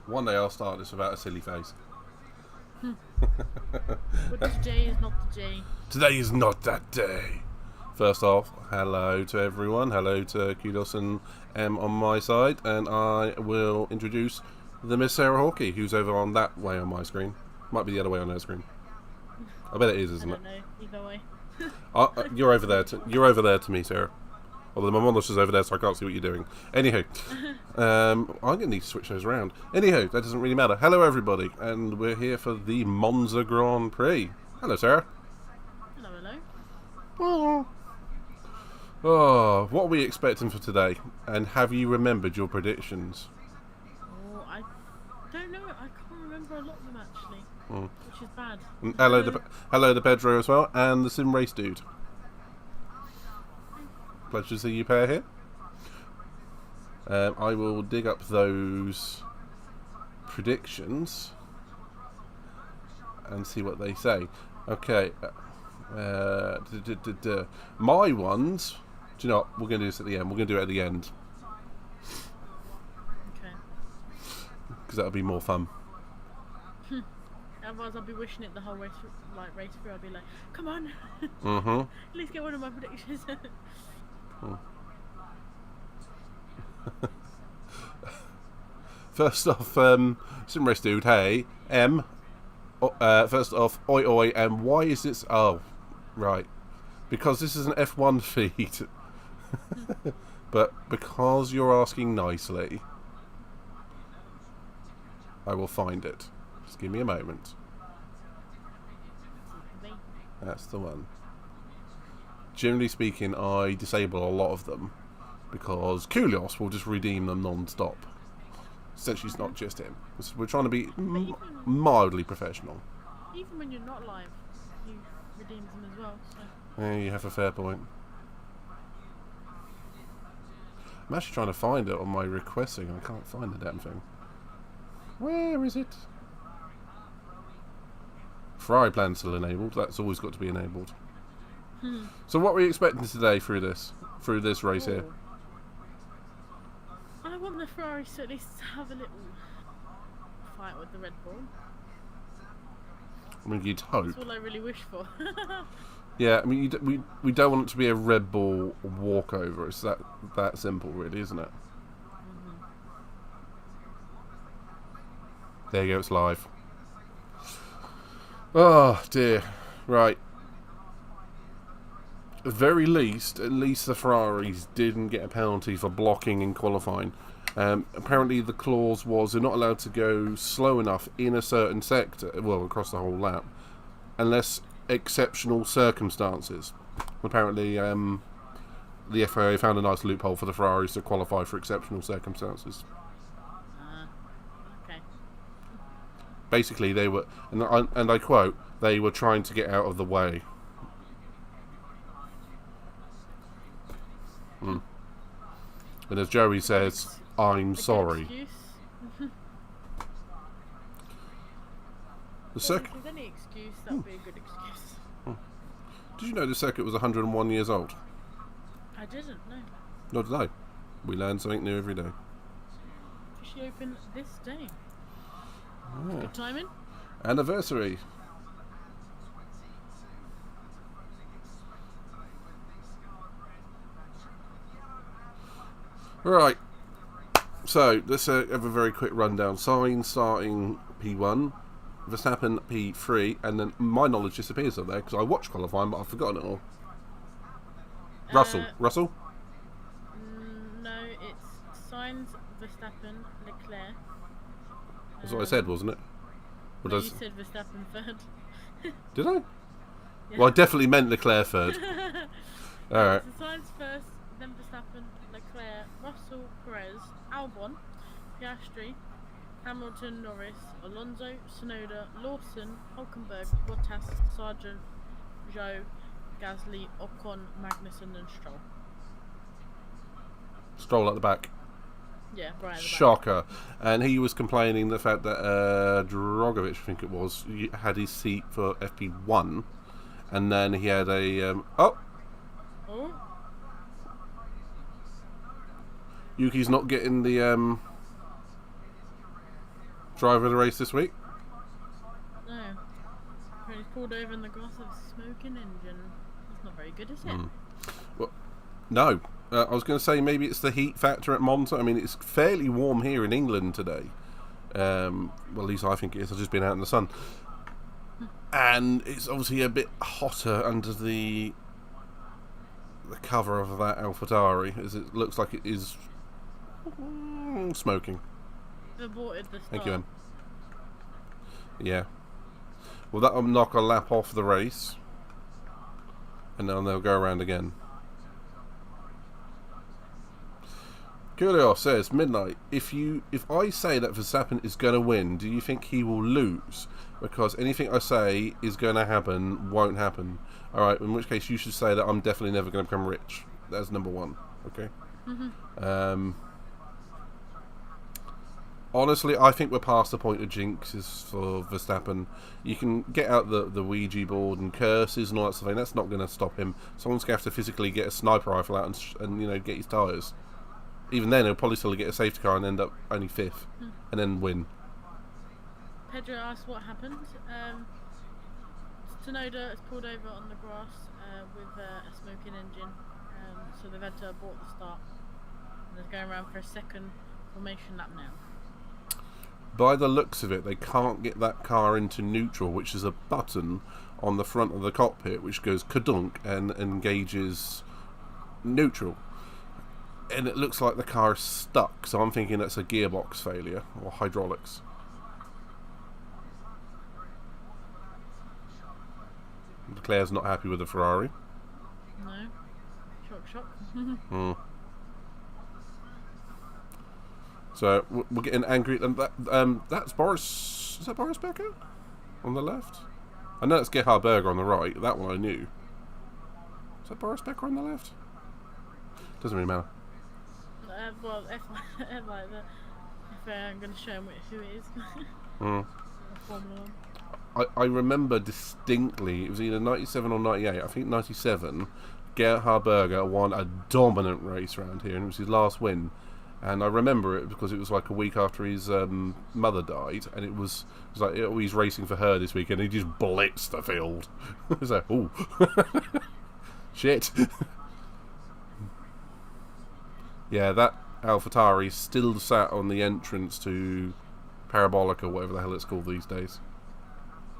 One day I'll start this without a silly face. But today is not the day. Today is not that day. First off, hello to everyone. Hello to Kudos and M on my side. And I will introduce the Miss Sarah Hawkey, who's over on that way on my screen. Might be the other way on her screen. I bet it is, isn't I it? don't know. Either way. You're over there. You're over there to me, Sarah. Although my monitor's over there, so I can't see what you're doing. Anywho, I'm going to need to switch those around. Anywho, that doesn't really matter. Hello, everybody, and we're here for the Monza Grand Prix. Hello, Sarah. Hello, hello. Oh, what are we expecting for today? And have you remembered your predictions? Oh, I don't know. I can't remember a lot of them actually, which is bad. And hello to Pedro as well, and the Sim Race Dude. Pleasure to see you pair here. I will dig up those predictions and see what they say. Okay. My ones. Do you know what? We're going to do this at the end. We're going to do it at the end. Okay. Because that'll be more fun. Otherwise, I'll be wishing it the whole race through. I'll be like, come on. Mm-hmm. At least get one of my predictions. First off, Sim Race Dude, hey, M. First off, oi oi, and why is this? Oh, right. Because this is an F1 feed. But because you're asking nicely, I will find it. Just give me a moment. That's the one. Generally speaking, I disable a lot of them because Kulios will just redeem them non-stop. Essentially, it's not just him. We're trying to be mildly professional. Even when you're not live, you redeem them as well. So. Yeah, you have a fair point. I'm actually trying to find it on my requesting. I can't find the damn thing. Where is it? Ferrari plan's still enabled. That's always got to be enabled. So what are we expecting today through this race here? I want the Ferraris to at least have a little fight with the Red Bull. I mean, you'd hope. That's all I really wish for. Yeah, I mean, we don't want it to be a Red Bull walkover. It's that simple, really, isn't it? There you go, it's live. Oh, dear. Right. At least the Ferraris didn't get a penalty for blocking in qualifying. Apparently the clause was they're not allowed to go slow enough in a certain sector, well, across the whole lap, unless exceptional circumstances. Apparently the FIA found a nice loophole for the Ferraris to qualify for exceptional circumstances. Okay. Basically, they were, and I quote, they were trying to get out of the way. And as Joey says, I'm sorry. The If there's any excuse, that would be a good excuse. Did you know the circuit was 101 years old? I didn't, no. Nor did I. We learn something new every day. She opened this day. Yeah. Good timing. Anniversary. Right. So let's have a very quick rundown. Sainz starting P1, Verstappen P3, and then my knowledge disappears on there because I watched qualifying, but I've forgotten it all. Russell. No, it's Sainz, Verstappen, Leclerc. That's what I said, wasn't it? Or No, you said Verstappen third. Did I? Yeah. Well, I definitely meant Leclerc third. Alright. So Sainz first, then Verstappen, Leclerc, Russell, Perez, Albon, Piastri, Hamilton, Norris, Alonso, Tsunoda, Lawson, Hulkenberg, Bottas, Sargent, Zhou, Gasly, Ocon, Magnussen and Stroll. Stroll at the back. Yeah, right at the back. Shocker. And he was complaining the fact that Drogovic, I think it was, had his seat for FP1, and then he had a Yuki's not getting the driver of the race this week? No. He's pulled over in the grass of a smoking engine. That's not very good, is it? Well, no. I was going to say maybe it's the heat factor at Monza. I mean, it's fairly warm here in England today. Well, at least I think it is. I've just been out in the sun. And it's obviously a bit hotter under the cover of that AlphaTauri, as it looks like it is smoking. Aborted the start. Thank you, Em. Yeah. Well, that'll knock a lap off the race. And then they'll go around again. Curio says, Midnight, if I say that Verstappen is going to win, do you think he will lose? Because anything I say is going to happen won't happen. Alright, in which case you should say that I'm definitely never going to become rich. That's number one. Okay? Honestly, I think we're past the point of jinxes for Verstappen. You can get out the Ouija board and curses and all that stuff, and that's not going to stop him. Someone's going to have to physically get a sniper rifle out and get his tyres. Even then, he'll probably still get a safety car and end up only 5th, and then win. Pedro asked what happened. Tsunoda has pulled over on the grass with a smoking engine, so they've had to abort the start. And they're going around for a second formation lap now. By the looks of it, they can't get that car into neutral, which is a button on the front of the cockpit which goes kadunk and engages neutral. And it looks like the car is stuck, so I'm thinking that's a gearbox failure or hydraulics. Leclerc's not happy with the Ferrari. No. Shock. So we're getting angry, and that's Boris. Is that Boris Becker on the left? I know it's Gerhard Berger on the right. That one I knew. Is that Boris Becker on the left? Doesn't really matter. Well, like the I'm going to show him who it is. Formula 1. I remember distinctly, it was either 97 or 98, I think 97, Gerhard Berger won a dominant race around here, and it was his last win. And I remember it because it was like a week after his mother died, and it was like, oh, he's racing for her this weekend, and he just blitzed the field. It was like, ooh. Shit. Yeah, that AlphaTauri still sat on the entrance to Parabolic, or whatever the hell it's called these days.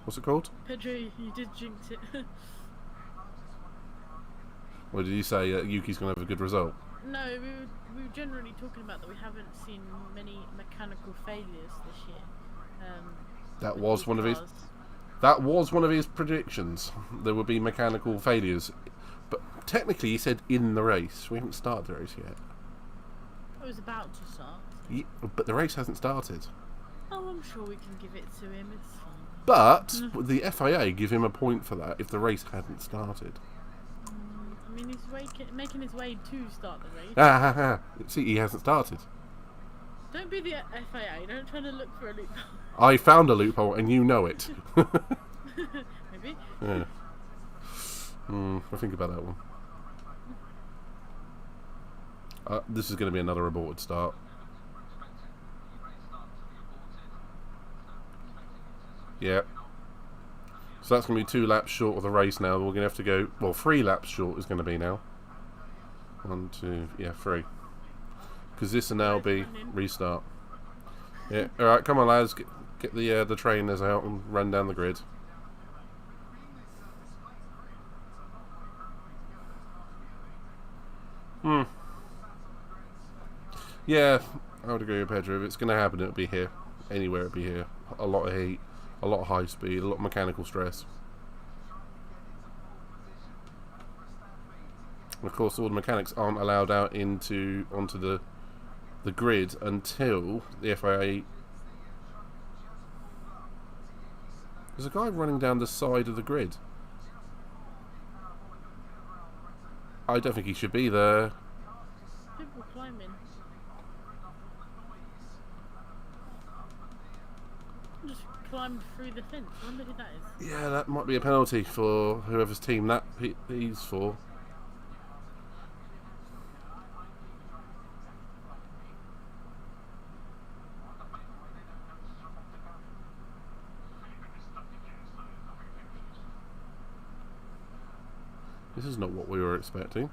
What's it called? Pedro, you did jinx it. Or did you say Yuki's going to have a good result? No, we were generally talking about that we haven't seen many mechanical failures this year. That was one of his. That was one of his predictions. There would be mechanical failures, but technically he said in the race. We haven't started the race yet. It was about to start. Yeah, but the race hasn't started. Oh, I'm sure we can give it to him. It's fine. But the FIA give him a point for that if the race hadn't started. I mean, he's making his way to start the race. See, he hasn't started. Don't be the FIA. Don't try to look for a loophole. I found a loophole, and you know it. Maybe. Yeah. I'll think about that one. This is going to be another aborted start. Yeah. So that's going to be 2 laps short of the race now. We're going to have to go... Well, 3 laps short is going to be now. 1, 2... Yeah, 3. Because this will now be restart. Yeah. Alright, come on, lads. Get the trainers out and run down the grid. Yeah, I would agree with Pedro. If it's going to happen, it'll be here. Anywhere, it'll be here. A lot of heat, a lot of high speed, a lot of mechanical stress. And of course, all the mechanics aren't allowed out onto the grid until the FIA. There's a guy running down the side of the grid. I don't think he should be there. People climbing. Just climbed through the fence. I wonder who that is. Yeah, that might be a penalty for whoever's team that he's for. This is not what we were expecting.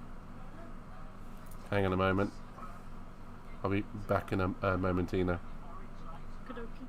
Hang on a moment. I'll be back in a momentino. Okey-dokey.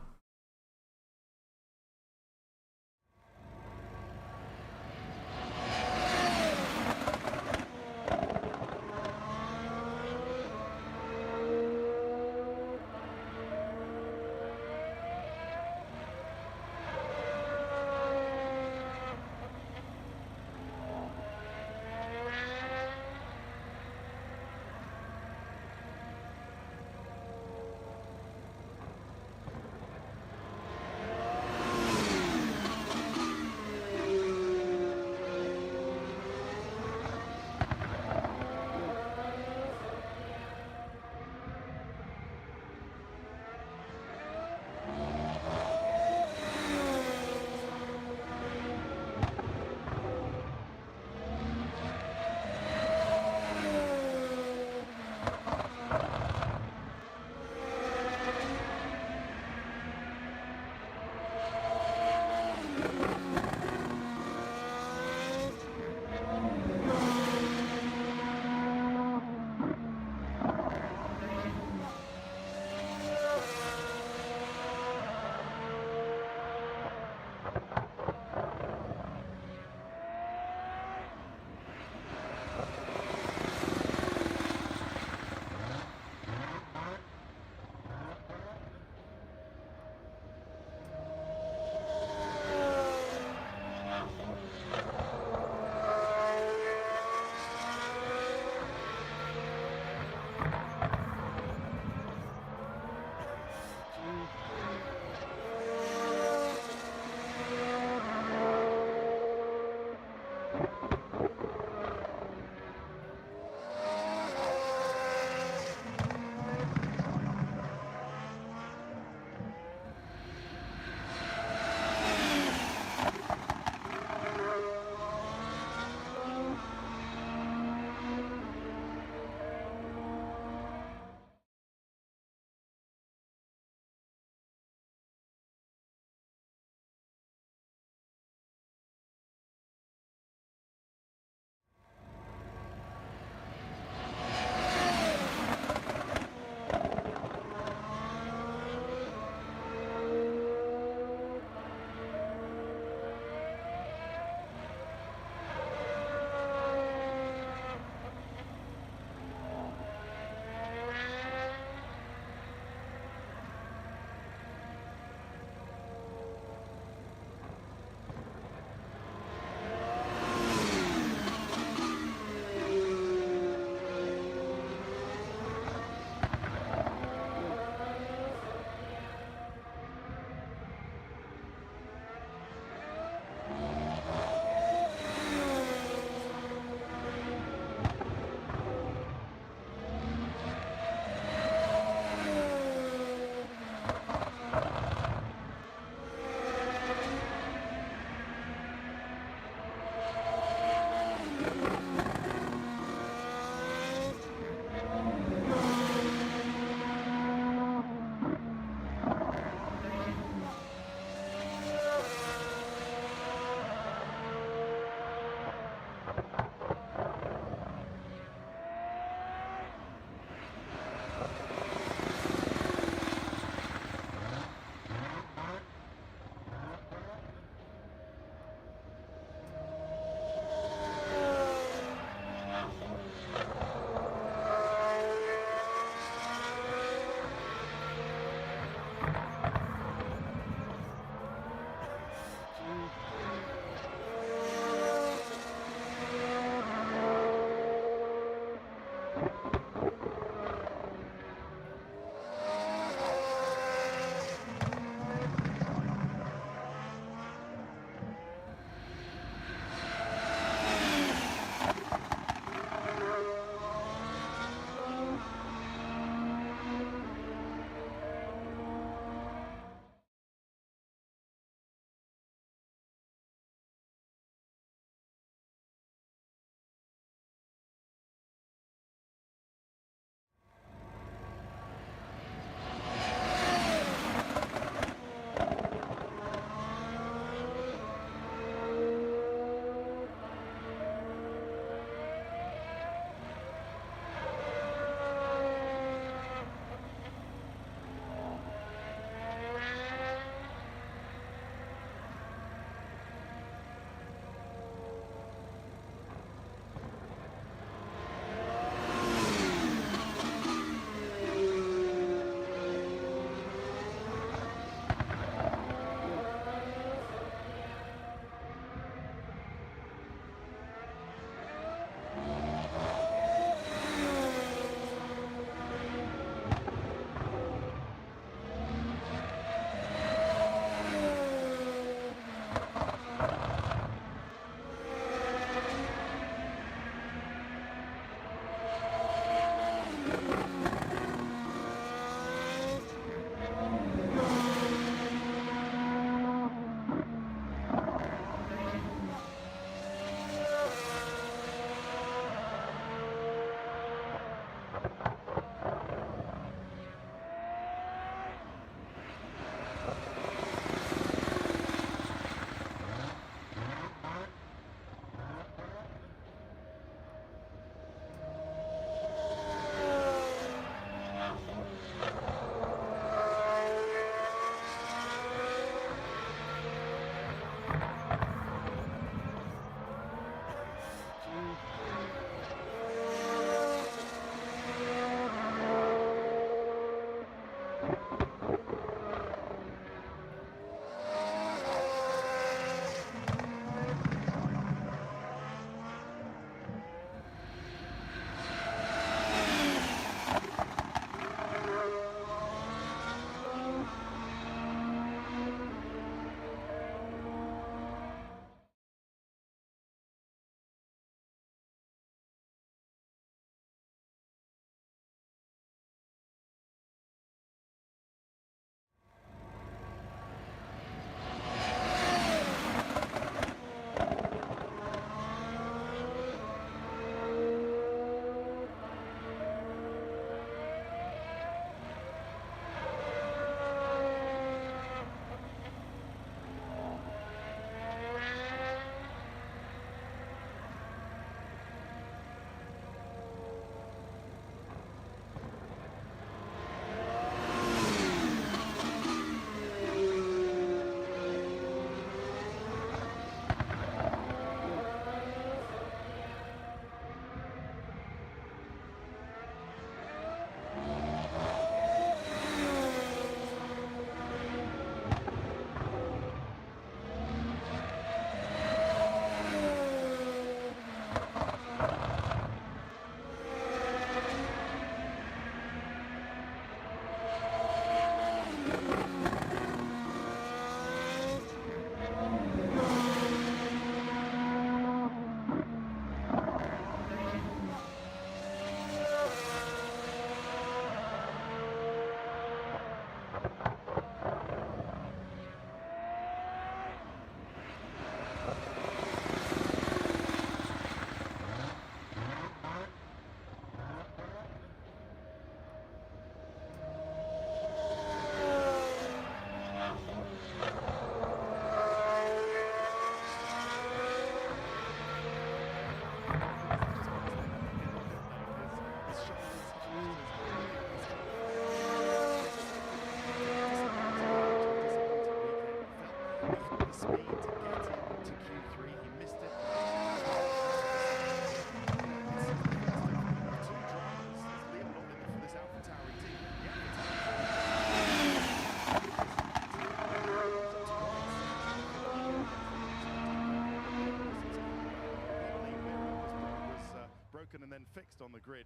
on the grid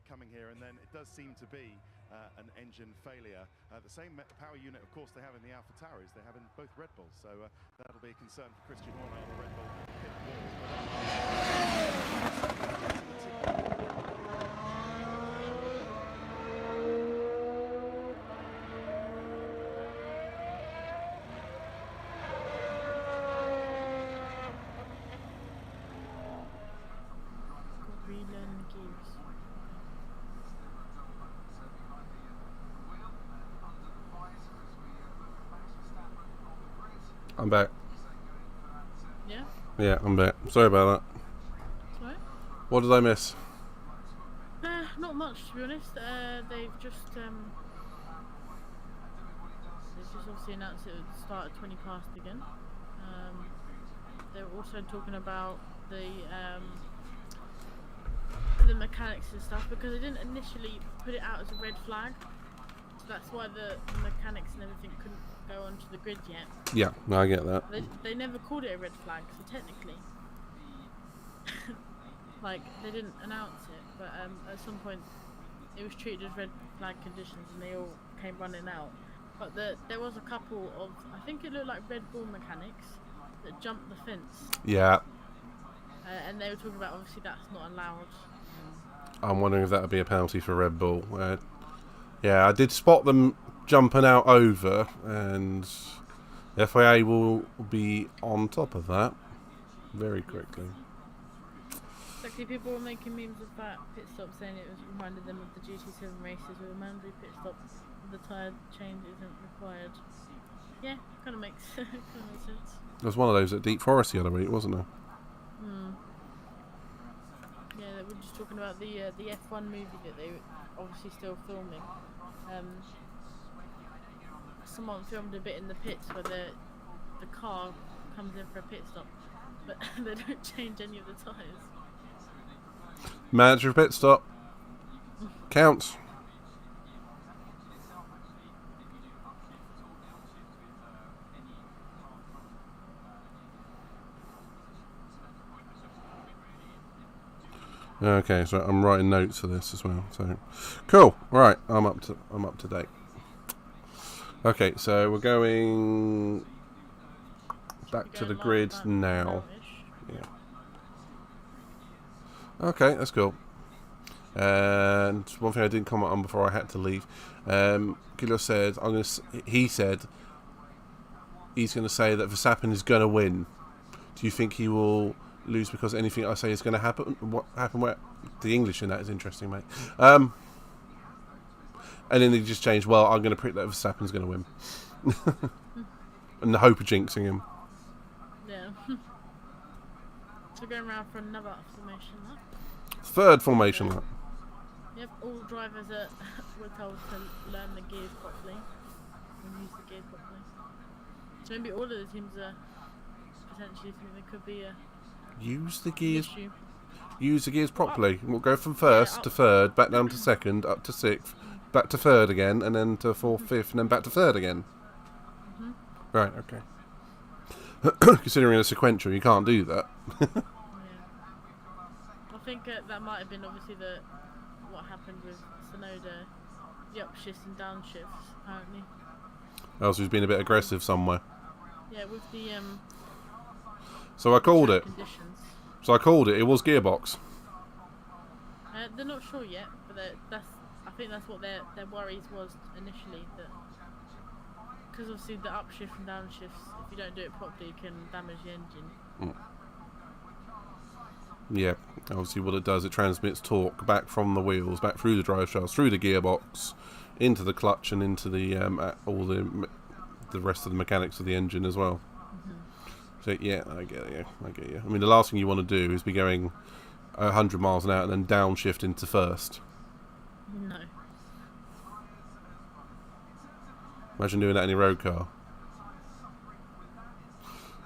coming here, and then it does seem to be an engine failure. The same power unit, of course, they have in the Alpha Tauris, they have in both Red Bulls, so that'll be a concern for Christian Horner on the Red Bull pit Relearn the gears. I'm back. Yeah? Yeah, I'm back. Sorry about that. Sorry? What did I miss? Not much, to be honest. They've just obviously announced it would start at 20 past again. They were also talking about the mechanics and stuff, because they didn't initially put it out as a red flag. So that's why the mechanics and everything couldn't go onto the grid yet. Yeah, I get that. They never called it a red flag, so technically, like, they didn't announce it, but at some point it was treated as red flag conditions and they all came running out. But there was a couple of, I think it looked like Red Bull mechanics that jumped the fence. Yeah. And they were talking about, obviously that's not allowed. I'm wondering if that would be a penalty for Red Bull. Yeah, I did spot them jumping out over, and the FIA will be on top of that very quickly. Exactly, people were making memes of that pit stop, saying it was reminded them of the GT7 races with a mandatory pit stop. The tyre change isn't required. Yeah, kind of makes sense. There was one of those at Deep Forest the other week, wasn't there? Yeah, they were just talking about the F1 movie that they were obviously still filming. Someone filmed a bit in the pits where the car comes in for a pit stop, but they don't change any of the tyres. Mandatory pit stop. Counts. Okay, so I'm writing notes for this as well. So, cool. Right, I'm up to date. Okay, so we're going back to the grid now. Yeah. Okay, that's cool. And one thing I didn't comment on before I had to leave, Guido said, he said he's going to say that Verstappen is going to win. Do you think he will lose because anything I say is going to happen? What happened? Where the English in that is interesting, mate. And then he just changed. Well, I'm going to predict that Verstappen's going to win, and the hope of jinxing him. Yeah. So we're going around for another formation lap. Third formation lap. Yep, all drivers were told to learn the gears properly and use the gears properly. So maybe all of the teams are potentially thinking there could be a Use the gears. issue. Use the gears properly. We'll go from first to third, back down to second, up to sixth, back to third again, and then to fourth, fifth, and then back to third again. Right. Okay. Considering a sequential, you can't do that. Yeah. I think that might have been obviously what happened with Sonoda, the upshifts and downshifts apparently. Oh, so he's been a bit aggressive somewhere. Yeah, with the So I called it. conditions. So I called it. It was gearbox. They're not sure yet, but I think that's what their worries was initially, that because obviously the upshift and downshifts, if you don't do it properly, can damage the engine. Yeah, obviously what it does, it transmits torque back from the wheels, back through the drive shafts, through the gearbox, into the clutch, and into the all the rest of the mechanics of the engine as well. So yeah, I get you. I mean, the last thing you want to do is be going 100 miles an hour and then downshift into first. No. Imagine doing that in your road car.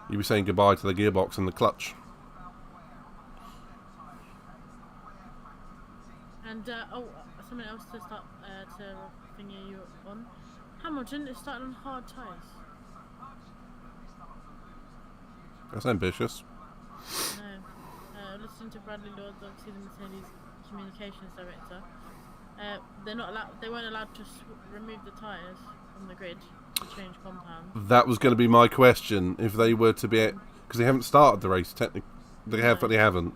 You'd be saying goodbye to the gearbox and the clutch. And something else to start to thingy you on. Hamilton is starting on hard tyres. That's ambitious. No. Listening to Bradley Lords, obviously the Mercedes communications director. They're not allowed. They weren't allowed to remove the tyres from the grid to change compounds. That was going to be my question. If they were to be, because they haven't started the race technically, they haven't.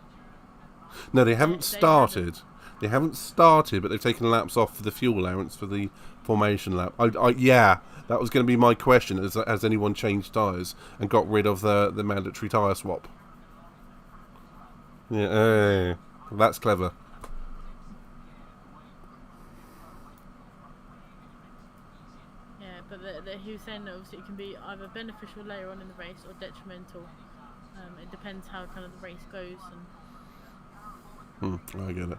No, they haven't started. They haven't started, but they've taken laps off for the fuel allowance for the formation lap. Yeah, that was going to be my question. Has anyone changed tyres and got rid of the mandatory tyre swap? Yeah, that's clever. Yeah, but he was saying that obviously it can be either beneficial later on in the race or detrimental. It depends how kind of the race goes. And I get it.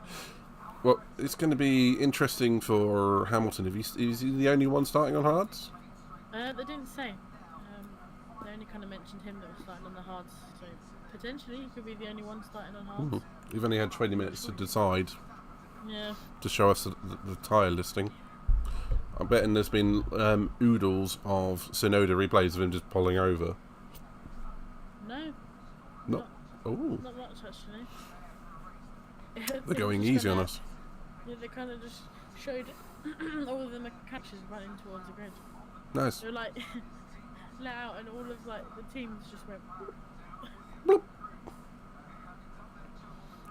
Well, it's going to be interesting for Hamilton. Is he the only one starting on hards? They didn't say. They only kind of mentioned him that was starting on the hards. So potentially he could be the only one starting on hards. We've only had 20 minutes to decide. Yeah. To show us the tyre listing. I'm betting there's been oodles of Tsunoda replays of him just pulling over. No. Not much actually. They're going easy on us. Yeah, they kind of just showed all of the mechanics running towards the grid. Nice. They were like let out, and all of like the teams just went. Bloop.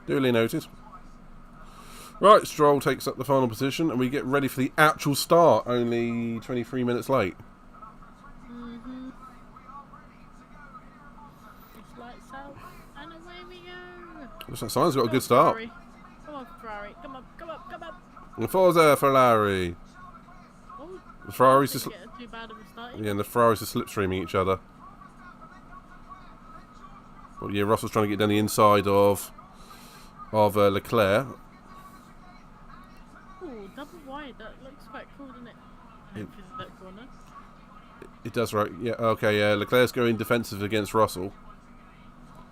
Duly noted. Right, Stroll takes up the final position, and we get ready for the actual start. Only 23 minutes late. It's lights out, and away we go. Looks like Sainz got a good start. Ferrari. Come on, Ferrari. Come on. And Forza Ferrari. Oh, The Ferraris just didn't get too bad of a start. and the Ferraris are slipstreaming each other. Well, yeah, Russell's trying to get down the inside of Leclerc. Ooh, double wide. That looks quite cool, doesn't it? Hopefully that corner. It does, right? Yeah. Okay. Yeah. Leclerc's going defensive against Russell.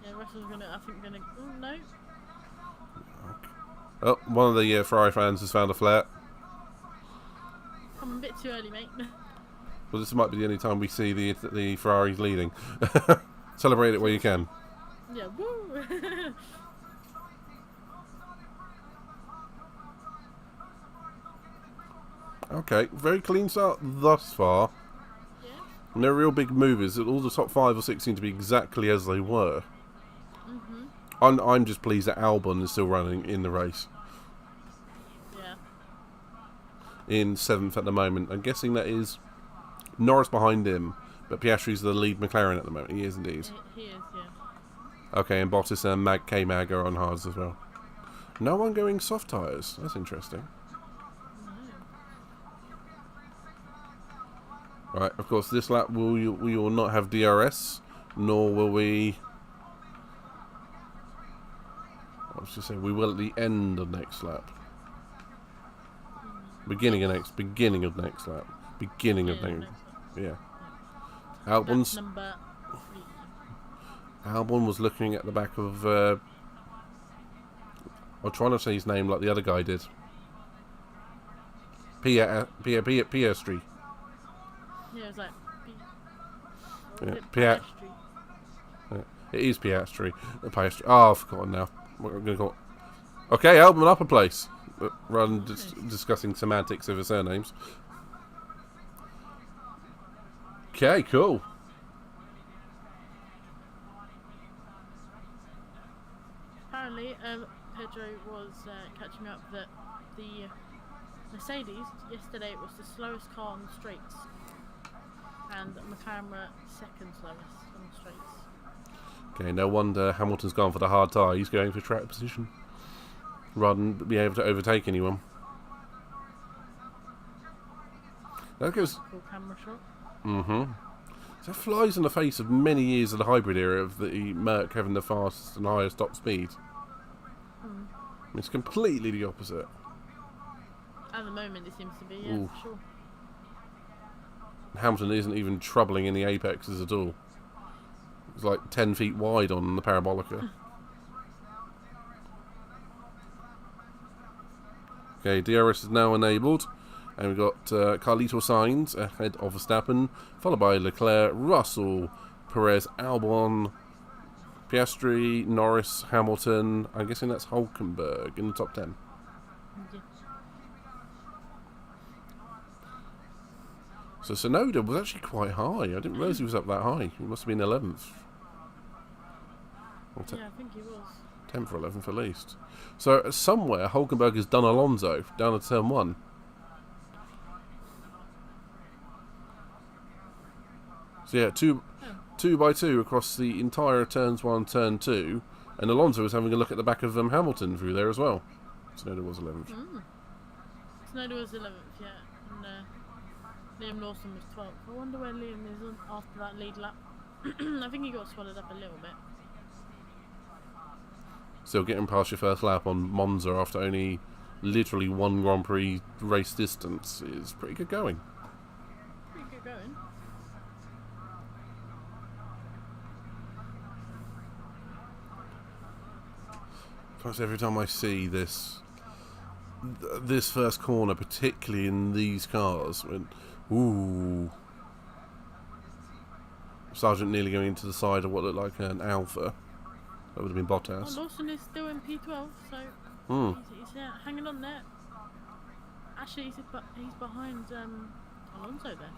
Yeah, Russell's gonna. Oh no. Oh, one of the Ferrari fans has found a flare. I'm a bit too early, mate. Well, this might be the only time we see the Ferraris leading. Celebrate it where you can. Yeah, woo! Okay, very clean start thus far. Yeah. No real big movers. All the top 5 or 6 seem to be exactly as they were. I'm just pleased that Albon is still running in the race. Yeah. In 7th at the moment. I'm guessing that is Norris behind him, but Piastri's the lead McLaren at the moment. He is indeed. He is, yeah. Okay, and Bottas and K-Mag are on hards as well. No one going soft tyres. That's interesting. No. Right, of course, this lap we will not have DRS, nor will we... I was just saying, we will at the end of next lap. Beginning of next lap. Beginning of next. Yeah. Albon's... Number 3. Albon was looking at the back of... I'm trying to say his name like the other guy did. Piastri. Yeah, it was like... Yeah, it is Piastri. Piastri. Oh, I've forgotten now. What I'm going to call it. Okay, Albon upper place. Rather than discussing semantics over surnames. Okay, cool. Apparently, Pedro was catching up that the Mercedes yesterday was the slowest car on the straights, and McLaren were second slowest on the straights. Okay, no wonder Hamilton's gone for the hard tyre. He's going for track position rather than be able to overtake anyone. That goes. Cool camera shot. So that flies in the face of many years of the hybrid era of the Merc having the fastest and highest top speed. It's completely the opposite. At the moment, it seems to be, yeah, for sure. Hamilton isn't even troubling in the apexes at all. It's like 10 feet wide on the Parabolica. Okay, DRS is now enabled. And we've got Carlito Sainz ahead of Verstappen, followed by Leclerc, Russell, Perez, Albon, Piastri, Norris, Hamilton. I'm guessing that's Hulkenberg in the top 10. Yeah. So Sonoda was actually quite high. I didn't realise he was up that high. He must have been 11th. Or Yeah, I think he was. 10th or 11th at least. So somewhere Hulkenberg has done Alonso down at turn 1. So yeah, two by two across the entire turns 1, turn 2, and Alonso was having a look at the back of Hamilton through there as well. Sonoda was 11th. Snowden was 11th, yeah, and Liam Lawson was 12th. I wonder where Liam is on after that lead lap. I think he got swallowed up a little bit. Still getting past your first lap on Monza after only literally 1 Grand Prix race distance is pretty good going. Pretty good going. Plus, every time I see this first corner, particularly in these cars, when Sargent nearly going into the side of what looked like an Alpha. That would have been Bottas. Oh, Lawson is still in P12, so he's hanging on there. Actually, he's behind Alonso there.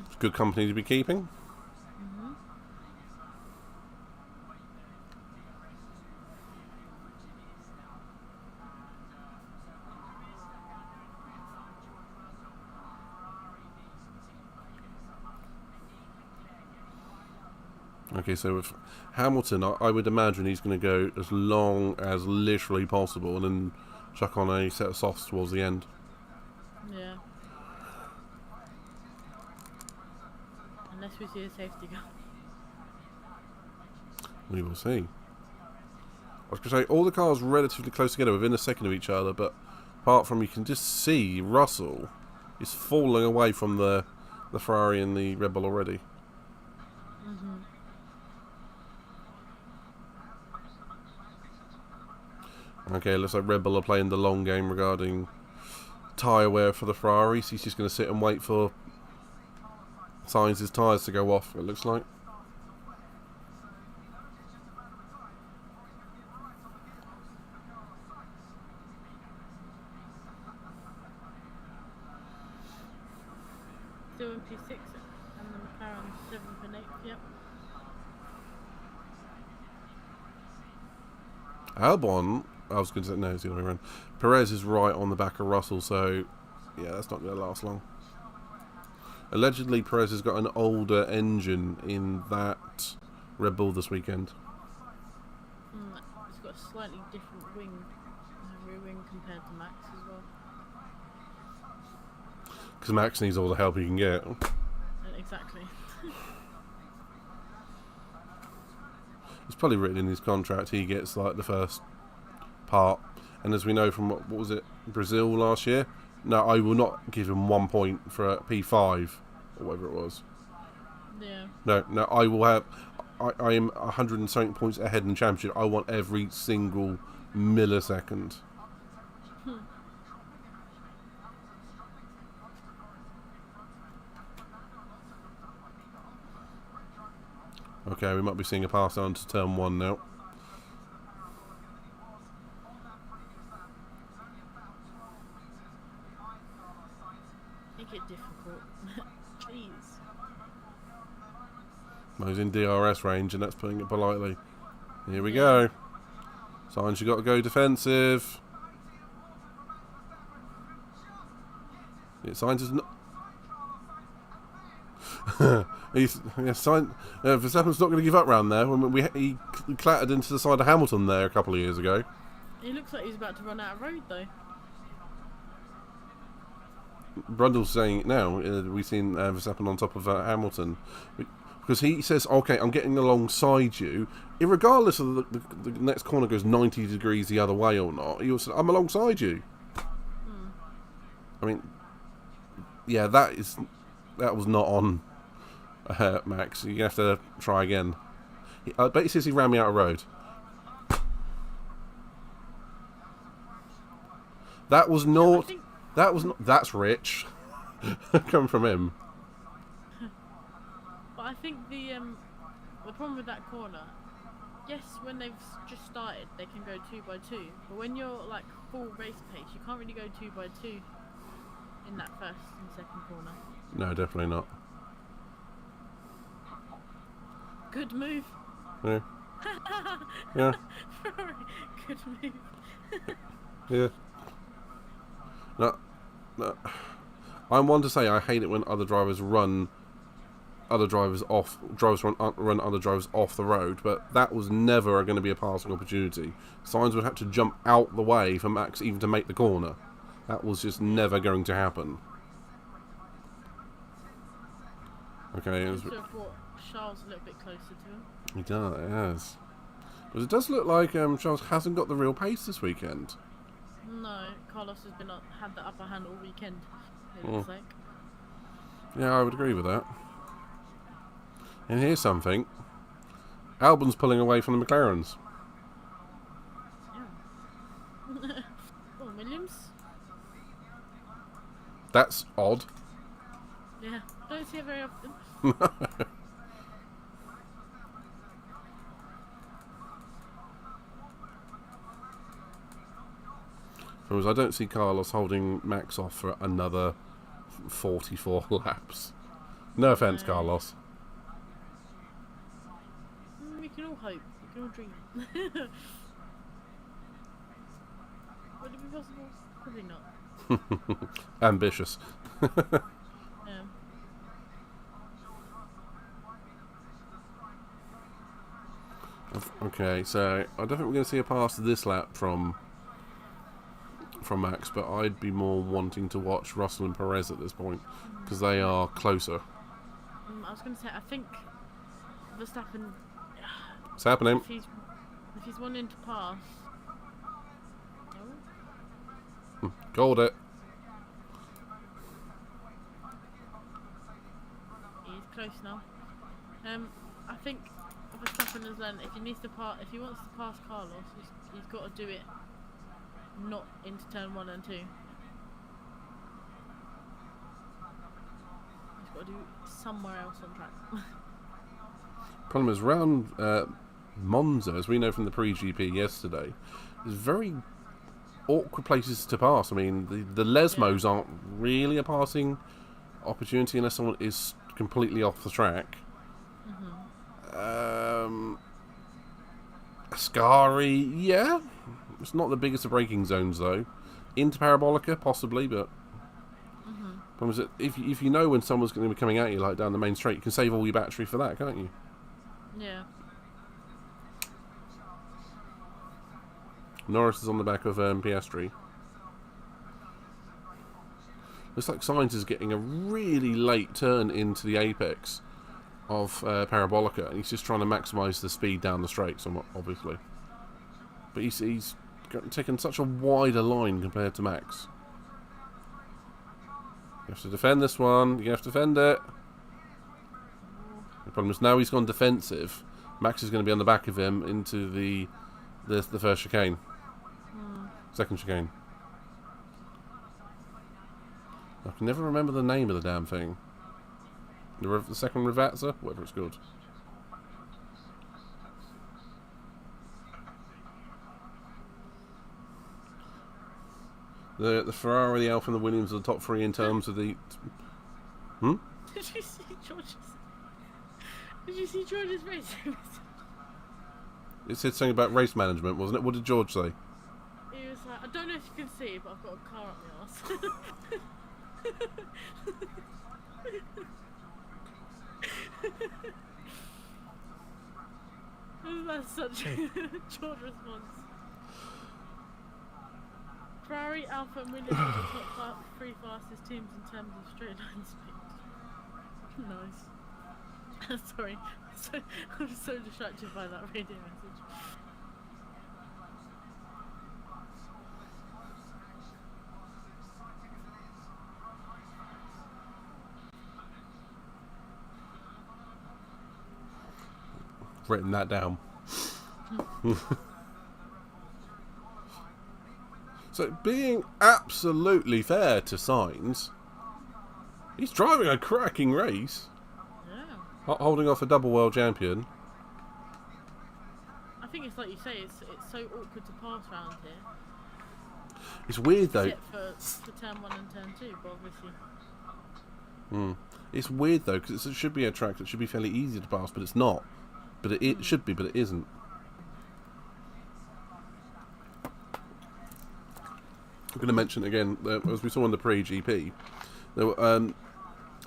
It's good company to be keeping. Okay, so with Hamilton, I would imagine he's going to go as long as literally possible and then chuck on a set of softs towards the end. Yeah. Unless we see a safety car. We will see. I was going to say, all the cars relatively close together within a second of each other, but apart from you can just see Russell is falling away from the Ferrari and the Red Bull already. Okay, looks like Red Bull are playing the long game regarding tyre wear for the Ferraris. He's just going to sit and wait for Sainz's tyres to go off, it looks like. Still in P6 and the McLaren 7th and 8th, yep. Albon, I was going to say, no, it's the other way around. Perez is right on the back of Russell, so yeah, that's not going to last long. Allegedly, Perez has got an older engine in that Red Bull this weekend. It's got a slightly different wing, rear wing compared to Max as well. Because Max needs all the help he can get. Exactly. It's probably written in his contract he gets like the first part, and as we know from what was it, Brazil last year, no, I will not give him 1 point for a P5 or whatever it was. Yeah. No, I will have. I am 100 and something points ahead in the championship. I want every single millisecond. Okay, we might be seeing a pass on to turn 1 now. Make it difficult. Please. Well, he's in DRS range, and that's putting it politely. Here we go. Sainz, you got to go defensive. Yeah, Sainz is not. Verstappen's not going to give up round there. When he clattered into the side of Hamilton there a couple of years ago. He looks like he's about to run out of road though. Brundle's saying it now. We've seen Verstappen on top of Hamilton. Because he says, okay, I'm getting alongside you. Regardless of the next corner goes 90 degrees the other way or not, he'll say, I'm alongside you. I mean, yeah, that was not on Max. You have to try again. I bet he says he ran me out of road. That was not. That was not. That's rich. Coming from him. But I think the the problem with that corner, yes, when they've just started, they can go 2 by 2. But when you're like full race pace, you can't really go 2 by 2 in that first and second corner. No, definitely not. Good move. Yeah. Yeah. Ferrari, good move. Yeah. No. I'm one to say I hate it when other drivers run other drivers off. Drivers run other drivers off the road, but that was never going to be a passing opportunity. Sainz would have to jump out the way for Max even to make the corner. That was just never going to happen. Okay. I should have brought Charles a little bit closer to him. He does. But it does look like Charles hasn't got the real pace this weekend. No, Carlos has been had the upper hand all weekend. It looks like. Yeah, I would agree with that. And here's something. Albon's pulling away from the McLarens. Yeah. Oh, Williams. That's odd. Yeah, don't see it very often. Whereas I don't see Carlos holding Max off for another 44 laps. No offence, Carlos. We can all hope. We can all dream. Would it be possible? Probably not. Ambitious. Yeah. Okay, so I don't think we're going to see a pass this lap from Max, but I'd be more wanting to watch Russell and Perez at this point because they are closer. I was going to say, I think Verstappen. It's happening. If he's wanting to pass. Oh. Called it. He's close now. I think Verstappen has learned if he wants to pass Carlos, he's got to do it not into turn 1 and 2. He's got to do it somewhere else on track. Problem is, round Monza, as we know from the Prix GP yesterday, there's very awkward places to pass. I mean, the Lesmos aren't really a passing opportunity unless someone is completely off the track. Ascari, yeah. It's not the biggest of braking zones, though. Into Parabolica, possibly, but... Problem is that if you know when someone's going to be coming at you, like down the main straight, you can save all your battery for that, can't you? Yeah. Norris is on the back of Piastri. Looks like Sainz is getting a really late turn into the apex of Parabolica, and he's just trying to maximise the speed down the straight, somewhat, obviously. But he's taken such a wider line compared to Max. You have to defend this one. You have to defend it. The problem is now he's gone defensive. Max is going to be on the back of him into the first chicane. Second chicane. I can never remember the name of the damn thing. The second Ravazza? Whatever it's called. The Ferrari, the Alfa and the Williams are the top 3 in terms of the... Did you see George's racing? It said something about race management, wasn't it? What did George say? He was like, I don't know if you can see, but I've got a car up my arse. That's such a George response. Ferrari, Alfa and Williams are the top 3 fastest teams in terms of straight line speed. Nice. Sorry, I'm so distracted by that radio message. Written that down. So, being absolutely fair to Sainz, he's driving a cracking race. Yeah. Holding off a double world champion. I think it's like you say, it's so awkward to pass around here. It's weird though. Except for turn 1 and turn 2, but obviously. It's weird though, because it should be a track that should be fairly easy to pass, but it's not. But it should be, but it isn't. I'm going to mention again, as we saw in the Prix GP,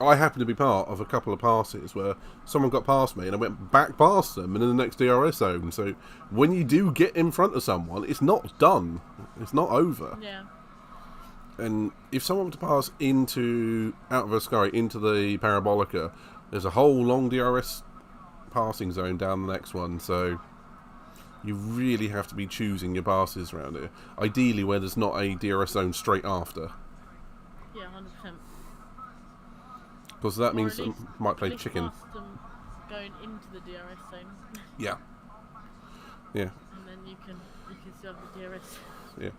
I happened to be part of a couple of passes where someone got past me and I went back past them and in the next DRS zone. So when you do get in front of someone, it's not done. It's not over. Yeah. And if someone were to pass out of a sky into the Parabolica, there's a whole long DRS passing zone down the next one. So you really have to be choosing your passes around here. Ideally where there's not a DRS zone straight after. Yeah, 100%. Because that Or means at it least- might play at least chicken. past them going into the DRS zone. Yeah. Yeah. And then you can still have the DRS. Yeah.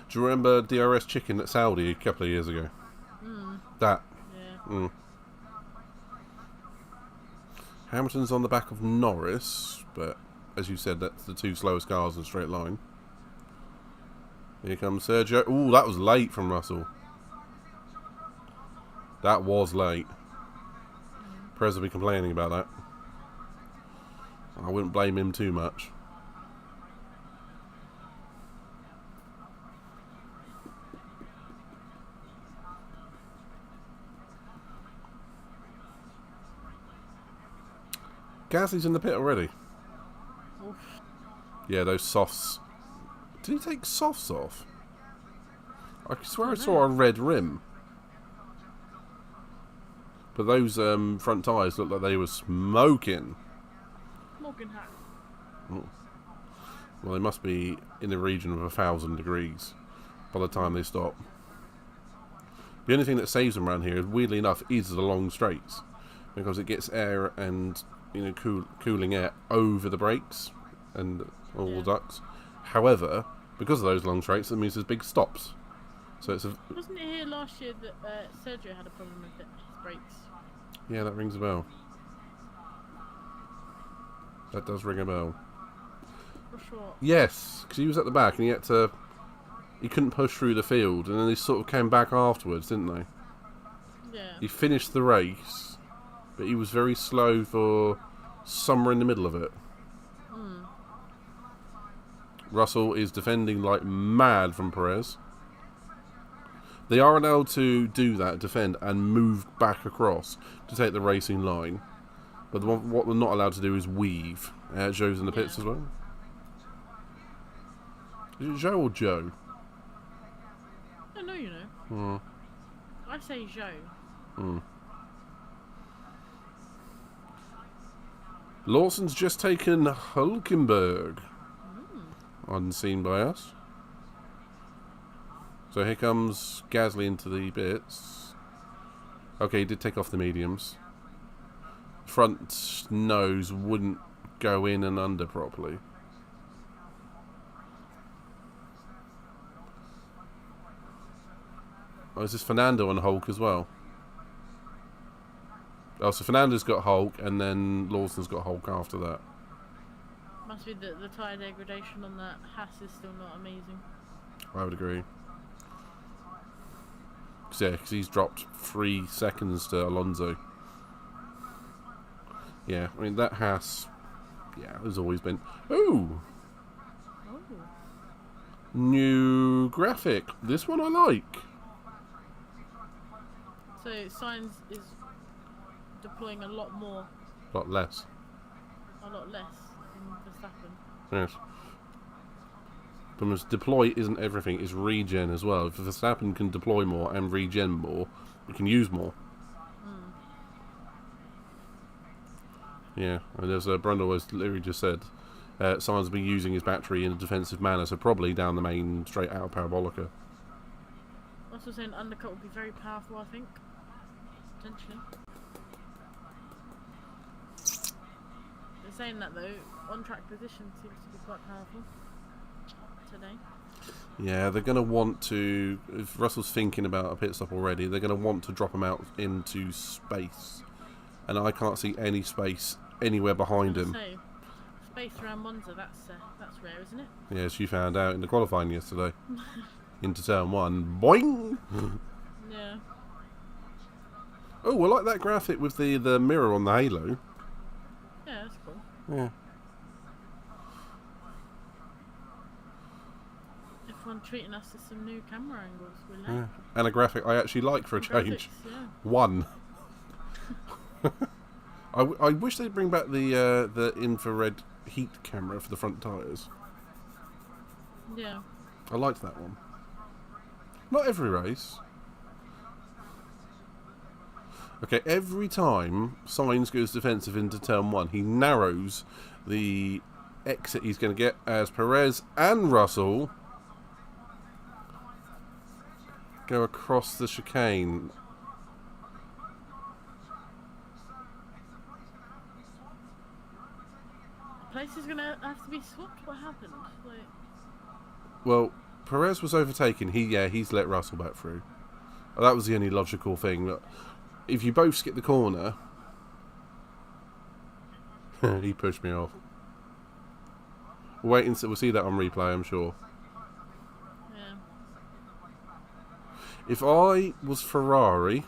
Do you remember DRS chicken at Saudi a couple of years ago? That. Yeah. Hamilton's on the back of Norris, but as you said, that's the two slowest cars in a straight line. Here comes Sergio. Ooh, that was late from Russell. That was late. Perez will be complaining about that. I wouldn't blame him too much. Gasly's in the pit already. Oof. Yeah, those softs. Did he take softs off? I swear I saw a red rim. But those front tyres looked like they were smoking. Morgan hat. Well, they must be in the region of 1,000 degrees by the time they stop. The only thing that saves them around here, weirdly enough, is the long straights, because it gets air and cooling air over the brakes and all the ducts. However, because of those long straights, that means there's big stops. So it's Wasn't it here last year that Sergio had a problem with his brakes? yeah, that rings a bell. That does ring a bell. For sure. Yes, because he was at the back and he couldn't push through the field, and then they sort of came back afterwards, didn't they? Yeah. He finished the race, but he was very slow for somewhere in the middle of it. Russell is defending like mad from Perez. They are allowed to do that, defend, and move back across to take the racing line. But what they're not allowed to do is weave. Joe's in the pits as well. Is it Joe or Joe? I know you know. I say Joe. Lawson's just taken Hulkenberg. Unseen by us. So here comes Gasly into the bits. Okay, he did take off the mediums. Front nose wouldn't go in and under properly. Oh, is this Fernando on Hulk as well? Oh, so Fernando's got Hulk, and then Lawson's got Hulk after that. Must be that the tyre degradation on that Haas is still not amazing. I would agree. Because he's dropped 3 seconds to Alonso. Yeah, I mean, that Haas, yeah, there's always been... Ooh! Oh. New graphic. This one I like. So Sainz is deploying a lot more, A lot less. a lot less than Verstappen. Yes. But deploy isn't everything, it's regen as well. If Verstappen can deploy more and regen more, we can use more. Yeah, and as Brundle has literally just said, Sainz been using his battery in a defensive manner, so probably down the main straight out Parabolica. Also saying undercut would be very powerful, I think. Potentially. They're saying that though, on-track position seems to be quite powerful today. Yeah, they're going to want to, if Russell's thinking about a pit stop already, they're going to want to drop him out into space. And I can't see any space anywhere behind him. So, space around Monza. That's rare, isn't it? Yes, you found out in the qualifying yesterday. Into turn 1. Boing! Yeah. Oh, I like that graphic with the mirror on the halo. Yeah, that's cool. Yeah. Everyone treating us to some new camera angles. We like. Yeah. And a graphic I actually like for a change. Graphics, yeah. 1. I wish they'd bring back the infrared heat camera for the front tyres. Yeah. I liked that one. Not every race. Okay, every time Sainz goes defensive into turn 1, he narrows the exit he's going to get as Perez and Russell go across the chicane. The place is gonna have to be swapped. What happened? Like, Well, Perez was overtaken. He's let Russell back through. That was the only logical thing. Look, if you both skip the corner, he pushed me off. We'll see that on replay, I'm sure. yeah. If I was Ferrari,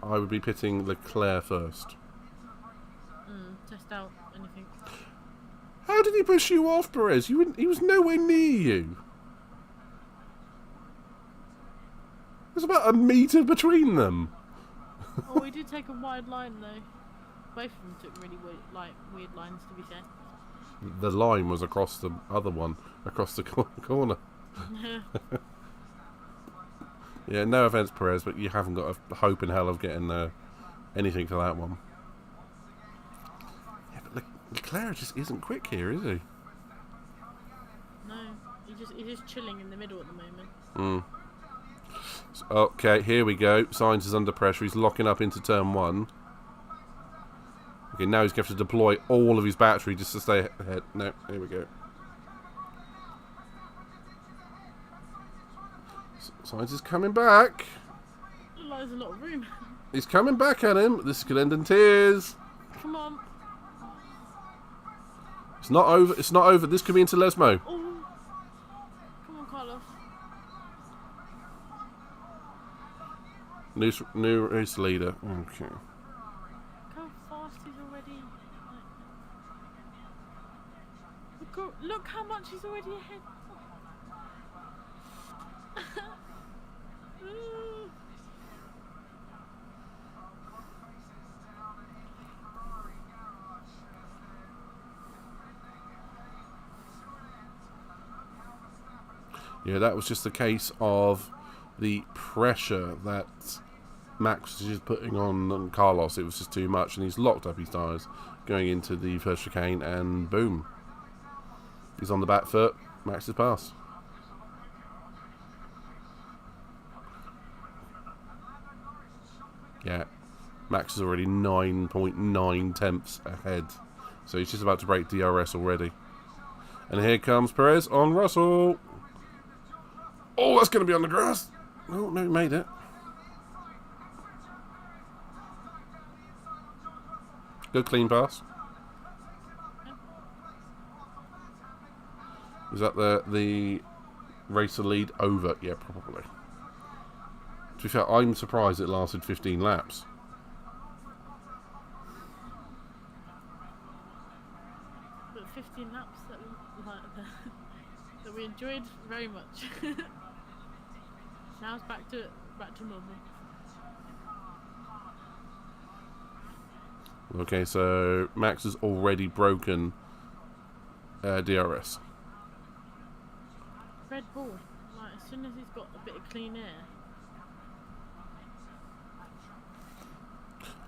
I would be pitting Leclerc first. Test out anything. How did he push you off, Perez? He was nowhere near you. There's about a metre between them. Oh, we did take a wide line though. Both of them took really weird lines, to be fair. The line was across the other one, across the corner. Yeah. Yeah, no offence, Perez, but you haven't got a hope in hell of getting anything for that one. Yeah, but Leclerc just isn't quick here, is he? No, he's just chilling in the middle at the moment. Okay, here we go. Sainz is under pressure. He's locking up into turn 1. Okay, now he's going to have to deploy all of his battery just to stay ahead. No, here we go. Sainz is coming back. There's a lot of room. He's coming back at him. This could end in tears. Come on. It's not over. It's not over. This could be into Lesmo. Oh. Come on, Carlos. New race leader. Okay. Look how fast he's already. Look how much he's already ahead. Yeah, that was just a case of the pressure that Max was just putting on Carlos. It was just too much, and he's locked up his tyres going into the first chicane, and boom. He's on the back foot. Max has passed. Yeah, Max is already 9.9 tenths ahead. So he's just about to break DRS already. And here comes Perez on Russell. Oh, that's going to be on the grass. Oh, no, he made it. Good clean pass. Is that the racer lead over? Yeah, probably. To be fair, I'm surprised it lasted 15 laps. But 15 laps that we enjoyed very much. Now it's back to normal. Okay, so Max has already broken DRS. Red Bull, like as soon as he's got a bit of clean air.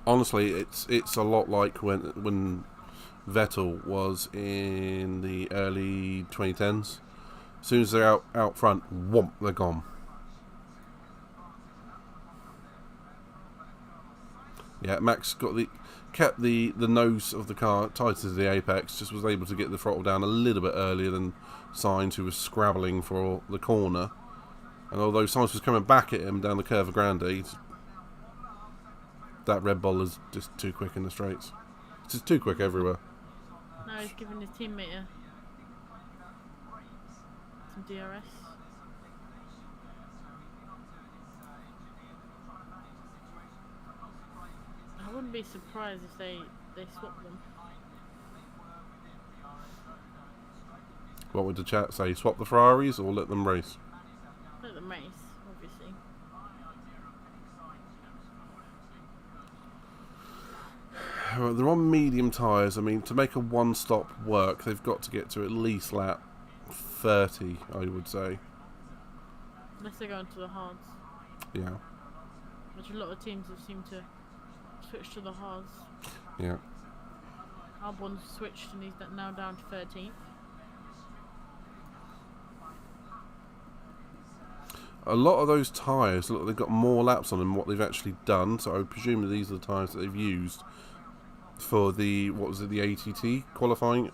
Honestly, it's a lot like when Vettel was in the early 2010s. As soon as they're out front, whomp, they're gone. Yeah, Max kept the nose of the car tight to the apex, just was able to get the throttle down a little bit earlier than Sainz, who was scrabbling for the corner. And although Sainz was coming back at him down the Curva Grande, that Red Bull is just too quick in the straights. It's just too quick everywhere. Now he's giving his teammate some DRS. I wouldn't be surprised if they swap them. What would the chat say? Swap the Ferraris or let them race? Let them race, obviously. Well, they're on medium tyres. I mean, to make a one-stop work, they've got to get to at least lap 30, I would say. Unless they go into the hards. Yeah. Which a lot of teams have seemed to switch to the hards. Yeah. Albon's switched and he's now down to 13th. A lot of those tyres, look, they've got more laps on them than what they've actually done. So I presume that these are the tyres that they've used for the, what was it, the ATT qualifying?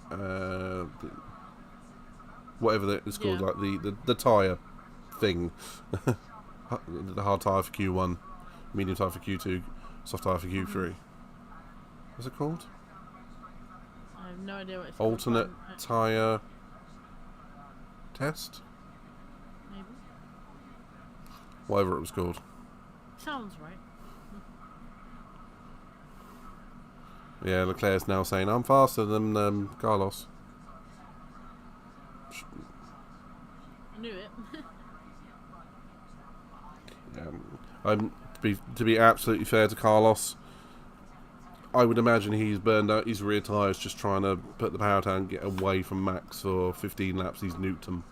Whatever it's called, Yeah. like the tyre thing. The hard tyre for Q1, medium tyre for Q2, soft tyre for Q3. What's it called? I have no idea what it's Alternate called. tyre test? Maybe. Whatever it was called. Sounds right. Yeah, Leclerc's now saying, I'm faster than Carlos. I knew it. To be absolutely fair to Carlos, I would imagine he's burned out his rear tyres just trying to put the power down and get away from Max for 15 laps. He's nuked him.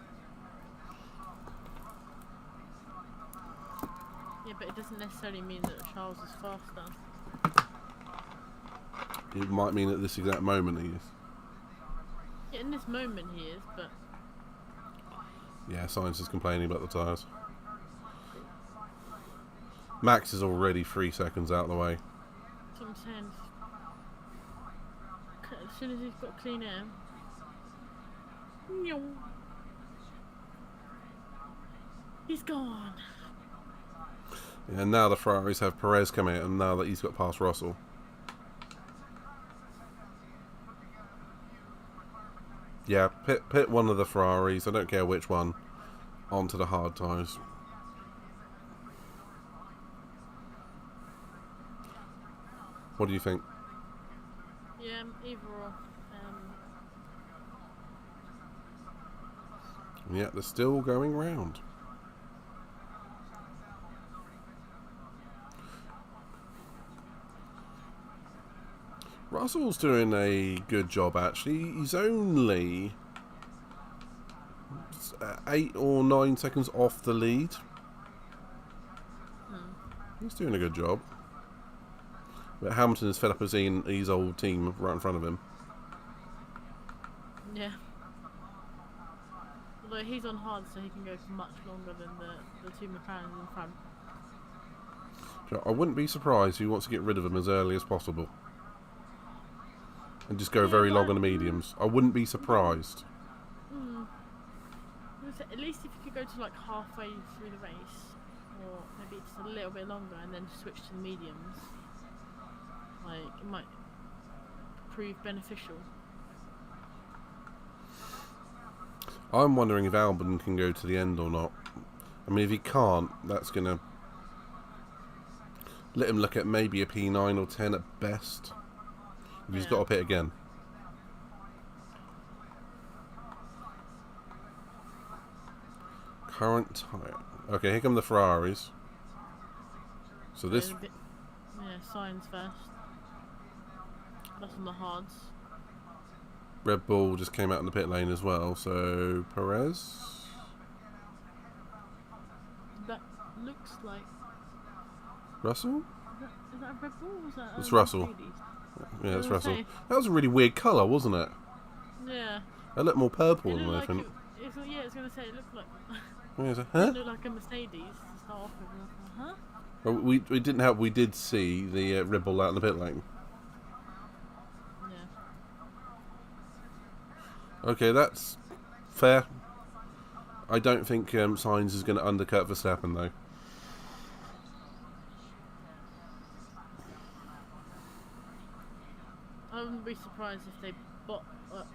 Yeah, but it doesn't necessarily mean that Charles is faster. It might mean at this exact moment he is. Yeah, in this moment he is, but Yeah, Sainz is complaining about the tyres. Max is already 3 seconds out of the way. that's what I'm saying. As soon as he's got clean air. He's gone. Yeah, and now the Ferraris have Perez come out, and now that he's got past Russell. Yeah, pit one of the Ferraris, I don't care which one, onto the hard tyres. What do you think? Yeah, either or. Yeah, they're still going round. Russell's doing a good job, actually. He's only 8 or 9 seconds off the lead. He's doing a good job. But Hamilton is fed up of seeing his old team right in front of him. Yeah. Although he's on hard, so he can go for much longer than the two McLarens in front. So I wouldn't be surprised if he wants to get rid of them as early as possible. And just go very long on the mediums. I wouldn't be surprised. At least if you could go to like halfway through the race, or maybe just a little bit longer, and then switch to the mediums, like it might prove beneficial. I'm wondering if Albon can go to the end or not. I mean, if he can't, that's going to let him look at maybe a P9 or 10 at best. If he's got to pit again. Current tyre. Okay, here come the Ferraris. So this... Yeah, Sainz first. That's on the hards. Red Bull just came out in the pit lane as well, so Perez. That looks like... Russell? Is that a Red Bull or is that It's a Russell. Mercedes? Yeah, it's I was Russell. saying. That was a really weird colour, wasn't it? Yeah. It looked more purple It than looked like anything. yeah, I was going to say, it looked like... Yeah, it's like, It huh? looked like a Mercedes to start off with. And I was like, huh? Well, we didn't have. We did see the Red Bull out in the pit lane. Yeah. Okay, that's fair. I don't think Sainz is going to undercut Verstappen though. I wouldn't be surprised if they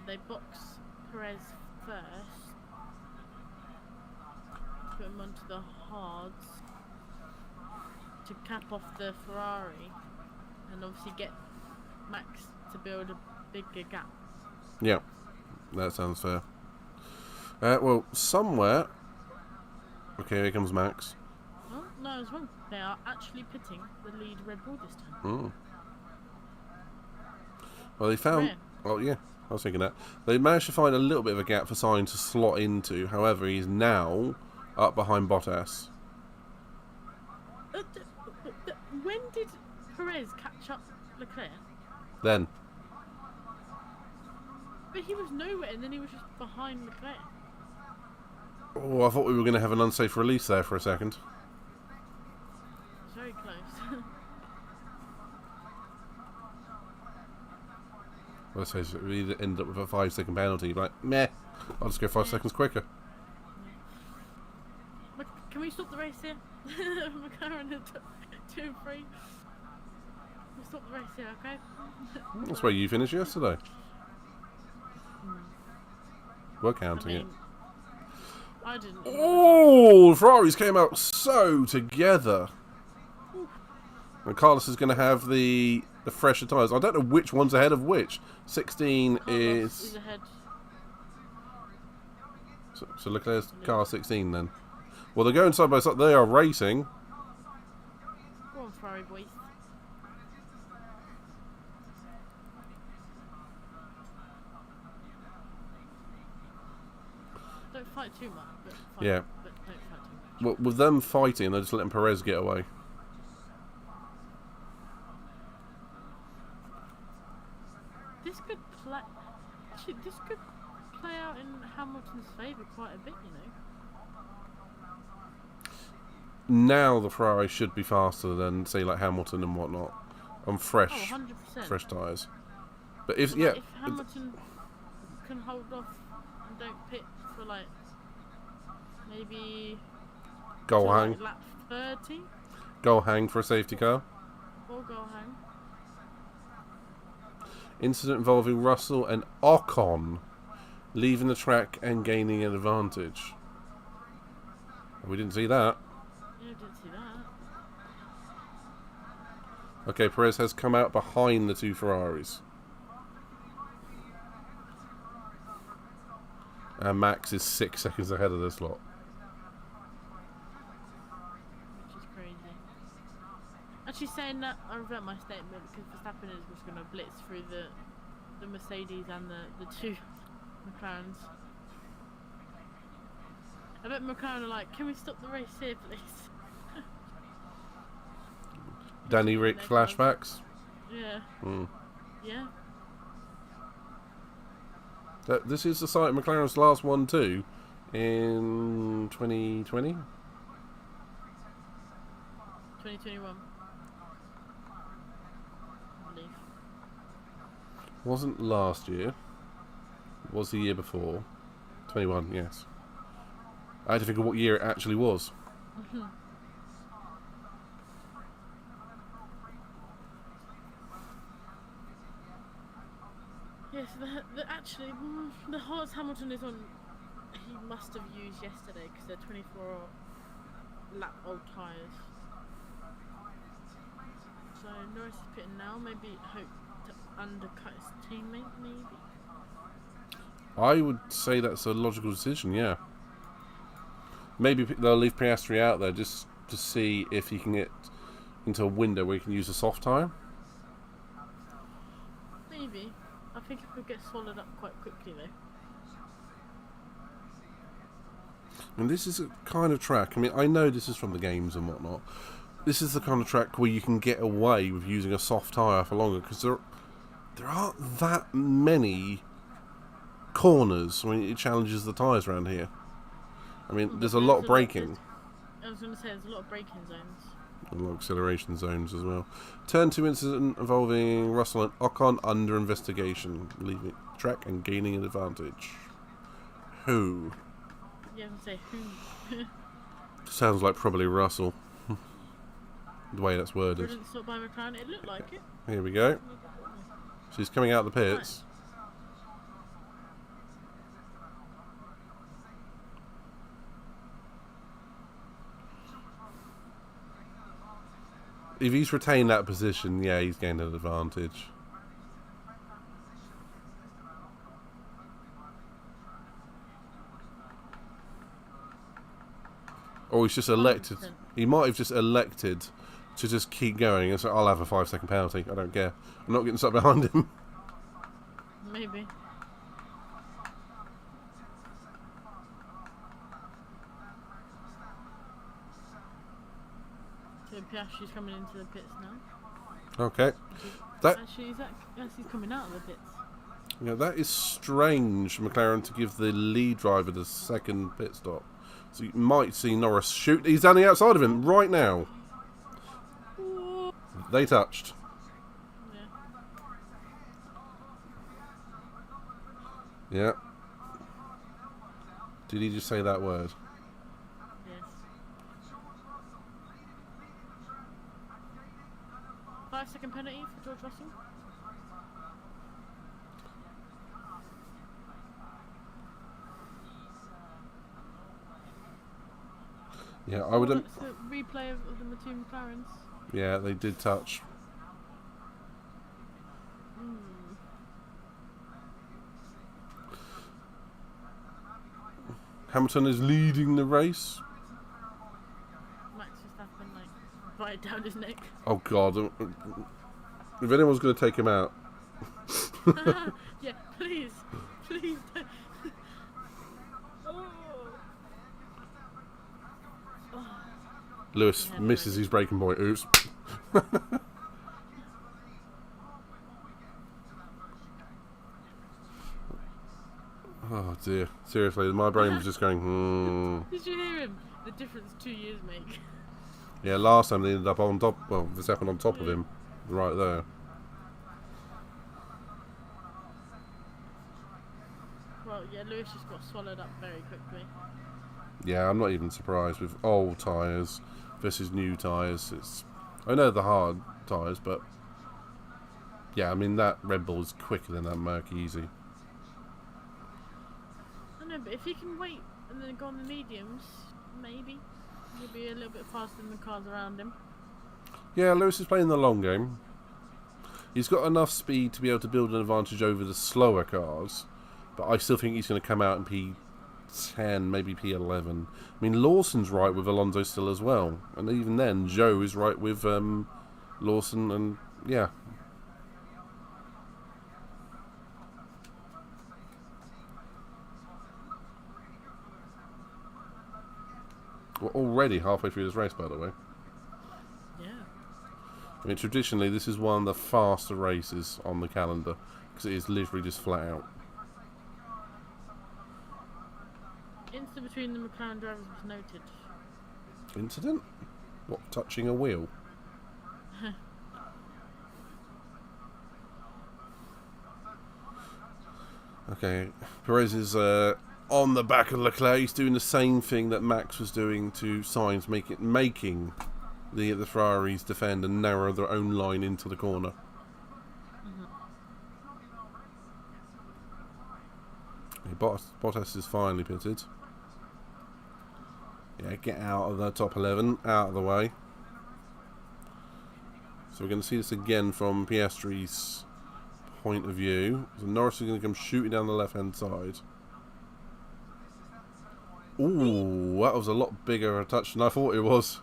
they box Perez first, put him onto the hards to cap off the Ferrari, and obviously get Max to build a bigger gap. Yeah, that sounds fair. Well, somewhere. Okay, here comes Max. Oh, no, I was wrong. They are actually pitting the lead Red Bull this time. Mm. Well, they found. Rare. Oh yeah, I was thinking that they managed to find a little bit of a gap for Sainz to slot into. However, he's now up behind Bottas. When did Perez catch up Leclerc? Then, But he was nowhere, and then he was just behind Leclerc. oh, I thought we were going to have an unsafe release there for a second. It's very close. Well, let's face it, we either end up with a 5-second penalty. Like, meh, I'll just go 5 seconds quicker. Can we stop the race here? McLaren at 2 and 3. We'll stop the race here, okay? That's where you finished yesterday. We're counting it. I didn't. Oh, Ferraris came out so together. And Carlos is going to have the fresher tyres. I don't know which one's ahead of which. 16 Carlos is... ahead. So Leclerc's car 16 then. Well, they're going side by side. They are racing. Go on, Ferrari boys. Don't fight too much. But fight, Yeah. But don't fight too much. Well, with them fighting, they're just letting Perez get away. This could play. Actually, this could play out in Hamilton's favour quite a bit, you know. Now the Ferrari should be faster than, say, like Hamilton and whatnot. On fresh, Oh, 100%. fresh tyres. But if, But, yeah... like, if Hamilton can hold off and don't pit for like maybe Goal till, hang. like, lap 30 Goal hang for a safety car. or goal hang. Incident involving Russell and Ocon leaving the track and gaining an advantage. We didn't see that. Yeah, I didn't see that. Okay, Perez has come out behind the two Ferraris. And Max is 6 seconds ahead of this lot. Which is crazy. Actually, saying that, I revert my statement because Verstappen is just going to blitz through the Mercedes and the two McLarens. I bet McLaren are like, can we stop the race here, please? Danny Rick flashbacks. Yeah. Hmm. Yeah. This is the site of McLaren's last one too, in 2020? 2021. I believe. Wasn't last year. Was the year before. 21, yes. I had to think of what year it actually was. Yes, actually, the hards Hamilton is on, he must have used yesterday because they're 24 lap old tyres. So Norris is pitting now, maybe hope to undercut his teammate, maybe? I would say that's a logical decision, yeah. Maybe they'll leave Piastri out there just to see if he can get into a window where he can use a soft tyre. Maybe. I think it could get swallowed up quite quickly though. And this is a kind of track, I mean, I know this is from the games and whatnot. This is the kind of track where you can get away with using a soft tyre for longer, because there aren't that many corners when it challenges the tyres around here. I mean, there's a lot of braking. I was going to say, there's a lot of braking zones. And a lot of acceleration zones as well. Turn 2 incident involving Russell and Ocon under investigation, leaving the track and gaining an advantage. Who? Yeah, I was going to say who. Sounds like probably Russell. The way that's worded. Brilliant stop by McLaren. It looked like it. Here we go. She's coming out the pits. if he's retained that position, yeah, he's gained an advantage. Or he's just elected. 100%. He might have just elected to just keep going and say, I'll have a 5-second penalty. I don't care. I'm not getting stuck behind him. Maybe. So Piastri's coming into the pits now. Okay. That Actually, he's coming out of the pits. Yeah, that is strange for McLaren to give the lead driver the second pit stop. So you might see Norris shoot. He's on the outside of him right now. Ooh. They touched. Yeah. Yeah. Did he just say that word? Yes. 5-second penalty for George Russell. Yeah, I would. It's a replay of the two McLarens. Yeah, they did touch. Hamilton is leading the race. Max Verstappen, like, right down his neck. Oh God! If anyone's going to take him out, Yeah, please. Please don't. Oh. Lewis Yeah, misses his braking point. Oops. Oh dear. Seriously, my brain was just going, Did you hear him? The difference 2 years make. Yeah, last time they ended up on top. Well, this happened on top of him. Right there. Well, yeah, Lewis just got swallowed up very quickly. Yeah, I'm not even surprised with old tyres versus new tyres. I know the hard tyres, but yeah, I mean that Red Bull is quicker than that Merc easy. I know, but if he can wait and then go on the mediums, maybe he'll be a little bit faster than the cars around him. Yeah, Lewis is playing the long game. He's got enough speed to be able to build an advantage over the slower cars, but I still think he's going to come out in P10, maybe P11. I mean, Lawson's right with Alonso still as well, and even then, Joe is right with Lawson, and yeah. We're already halfway through this race, by the way. Yeah. I mean, traditionally, this is one of the faster races on the calendar, because it is literally just flat out. Incident between the McLaren drivers was noted. Incident? What, touching a wheel? Okay, Perez is on the back of Leclerc. He's doing the same thing that Max was doing to Sainz, making the Ferraris defend and narrow their own line into the corner. Bottas is finally pitted. Yeah, get out of the top 11, out of the way. So we're going to see this again from Piastri's point of view. So Norris is going to come shooting down the left-hand side. Ooh, that was a lot bigger a touch than I thought it was.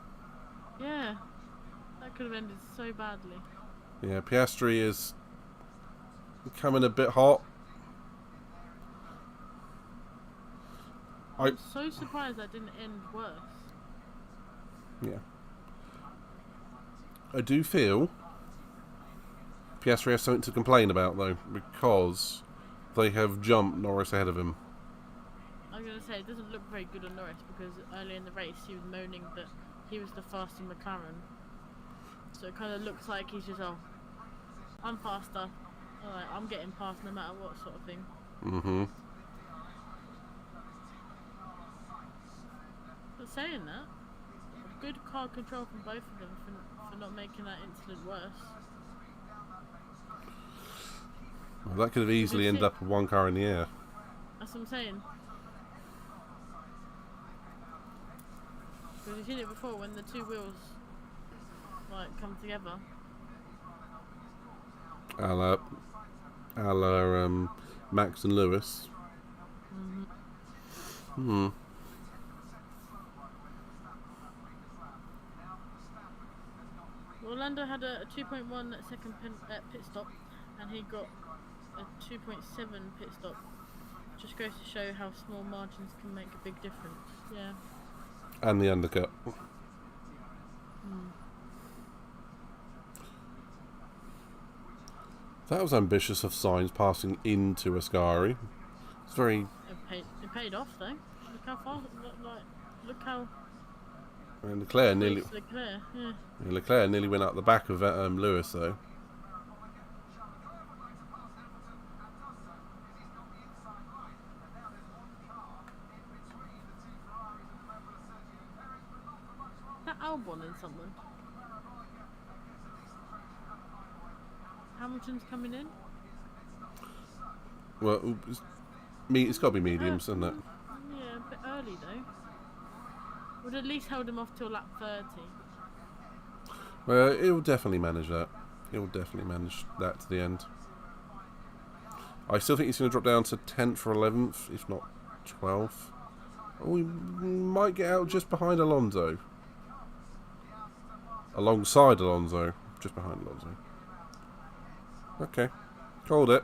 Yeah, that could have ended so badly. Yeah, Piastri is coming a bit hot. I'm so surprised that didn't end worse. Yeah. I do feel Piastri has something to complain about, though, because they have jumped Norris ahead of him. I'm going to say, it doesn't look very good on Norris because earlier in the race he was moaning that he was the faster McLaren. So it kind of looks like he's just, oh, I'm faster. Alright, I'm getting past no matter what sort of thing. Mm-hmm. But saying that, good car control from both of them for not making that incident worse. Well, that could have easily ended up with one car in the air. That's what I'm saying. Because you've seen it before when the two wheels like come together. A la Max and Lewis. Hmm. Orlando had a 2.1 second pit stop, and he got a 2.7 pit stop. Just goes to show how small margins can make a big difference. Yeah. And the undercut. That was ambitious of Sainz passing into Ascari. It's very. It paid off though. Look how far. Look how. And Leclerc nearly. Leclerc, yeah. Leclerc nearly went out the back of Lewis though. That Albon in someone. Hamilton's coming in. Well, it's got to be mediums, isn't it? Yeah, a bit early though. Would at least hold him off till lap 30. Well, it will definitely manage that. It will definitely manage that to the end. I still think he's going to drop down to 10th or 11th, if not 12th. Oh, he might get out just behind Alonso. Alongside Alonso. Just behind Alonso. Okay. Called it.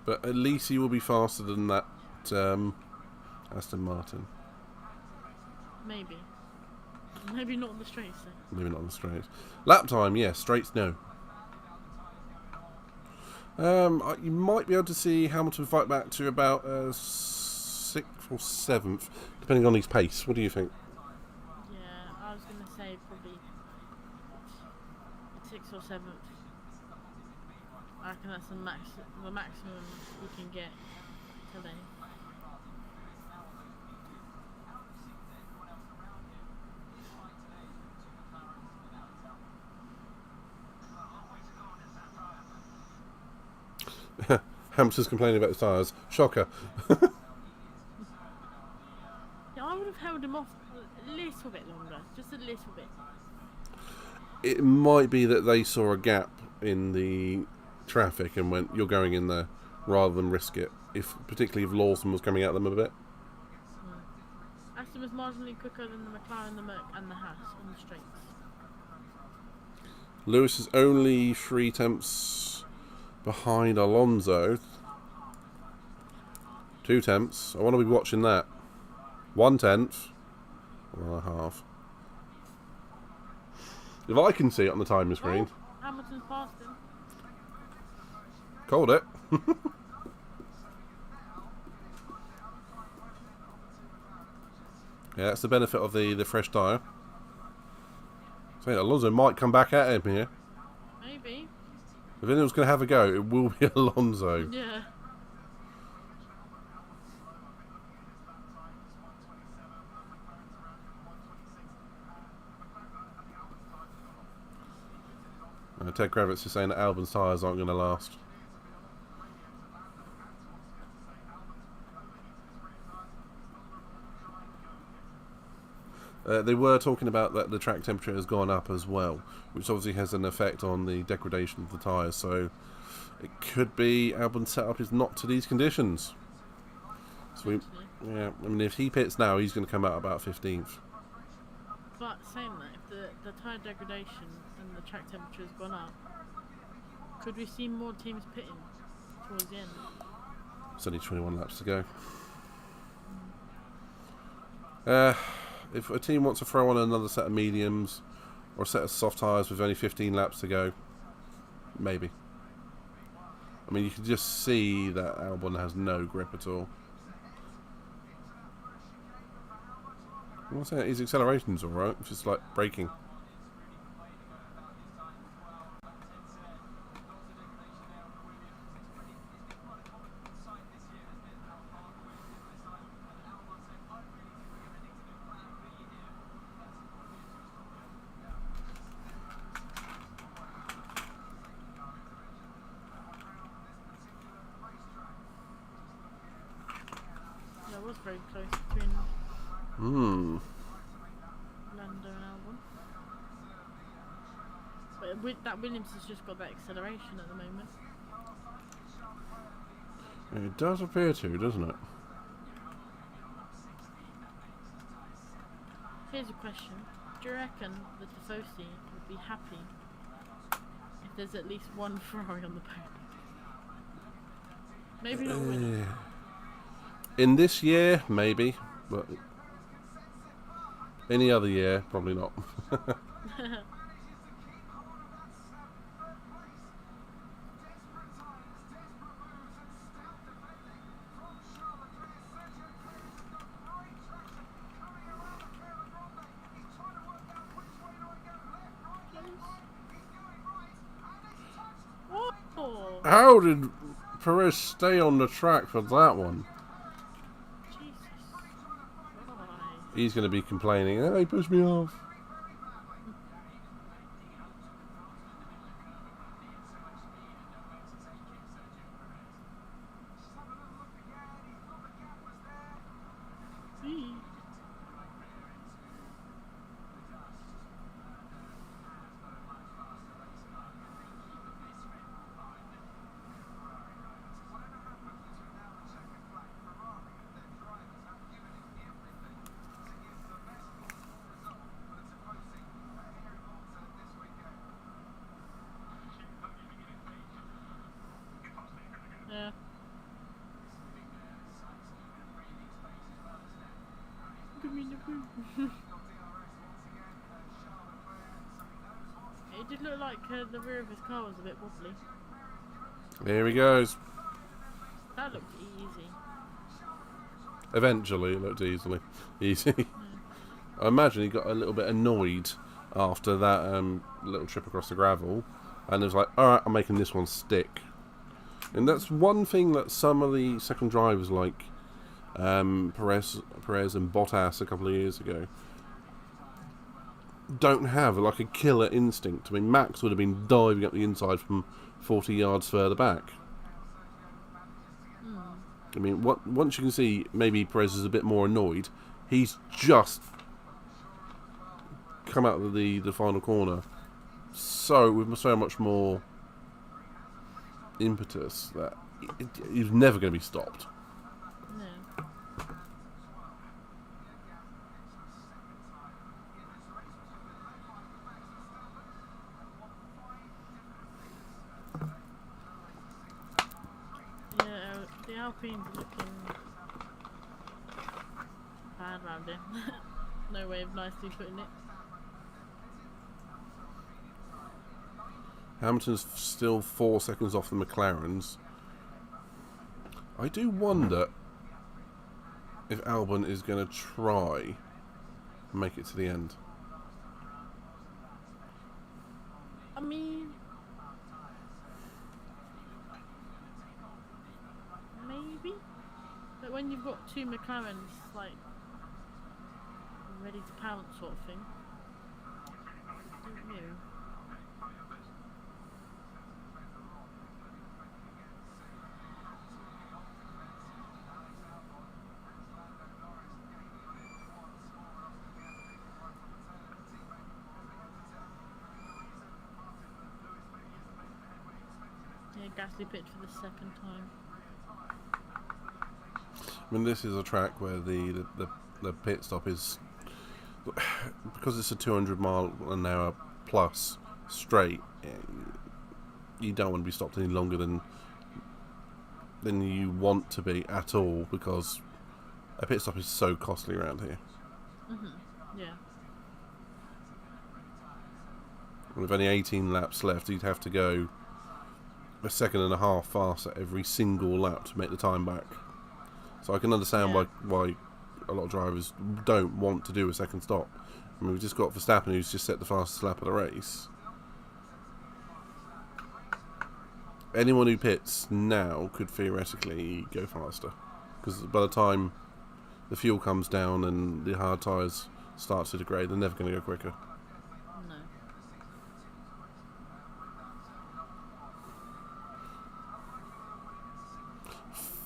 But at least he will be faster than that Aston Martin. Maybe. Maybe not on the straights though. Maybe not on the straights. Lap time, yes. Straights, no. You might be able to see Hamilton fight back to about 6th or 7th, depending on his pace. What do you think? Yeah, I was going to say probably 6th or 7th. I reckon that's the maximum we can get today. Hamster's complaining about his tyres. Shocker. Yeah, I would have held him off a little bit longer. Just a little bit. It might be that they saw a gap in the traffic and went, you're going in there, rather than risk it. Particularly if Lawson was coming at them a bit. Aston was marginally quicker than the McLaren, the Merc and the Haas on the straights. Lewis is only 3 tenths behind Alonso. 2 tenths. I want to be watching that. 1 tenth. 1.5. If I can see it on the timing screen. Oh, Hamilton's passed him. Called it. Yeah, that's the benefit of the fresh tyre. So yeah, Alonso might come back at him here. Maybe. If anyone's going to have a go, it will be Alonso. Yeah. Ted Kravitz is saying that Albon's tyres aren't going to last. They were talking about that the track temperature has gone up as well, which obviously has an effect on the degradation of the tyres. So it could be Albon's setup is not to these conditions. So I mean, if he pits now, he's going to come out about 15th. But saying that, if the tyre degradation and the track temperature has gone up, could we see more teams pitting towards the end? It's only 21 laps to go. If a team wants to throw on another set of mediums or a set of soft tyres with only 15 laps to go, maybe. I mean, you can just see that Albon has no grip at all. I'm saying his acceleration's alright, it's just like braking. Yeah, it was very close between Lando and Albon. that Williams has just got that acceleration at the moment. It does appear to, doesn't it? Here's a question. Do you reckon the Tifosi would be happy if there's at least one Ferrari on the podium? Maybe not winning. In this year, maybe, but any other year, probably not. Oh, How did Perez stay on the track for that one? Jesus. Why? He's going to be complaining, oh, he pushed me off. Eee. Yeah. Give me the food. It did look like the rear of his car was a bit wobbly. Here he goes. That looked easy. Eventually, it looked easy. I imagine he got a little bit annoyed after that little trip across the gravel, and was like, alright, I'm making this one stick. And that's one thing that some of the second drivers like Perez and Bottas a couple of years ago don't have, like a killer instinct. I mean, Max would have been diving up the inside from 40 yards further back. I mean, once you can see maybe Perez is a bit more annoyed, he's just come out of the final corner with so much more impetus that he's never going to be stopped. No. Yeah, the Alpines are looking bad round him. No way of nicely putting it. Hamilton's still 4 seconds off the McLarens. I do wonder if Albon is going to try and make it to the end. I mean, maybe, but when you've got two McLarens like ready to pounce, sort of thing, don't you? Yeah, Gasly pitched for the second time. I mean, this is a track where the pit stop is, because it's a 200 mile an hour plus straight, you don't want to be stopped any longer than you want to be at all, because a pit stop is so costly around here. Yeah. With only 18 laps left, you'd have to go a second and a half faster every single lap to make the time back. So I can understand why a lot of drivers don't want to do a second stop. I mean, we've just got Verstappen, who's just set the fastest lap of the race. Anyone who pits now could theoretically go faster, because by the time the fuel comes down and the hard tyres start to degrade, they're never going to go quicker. No.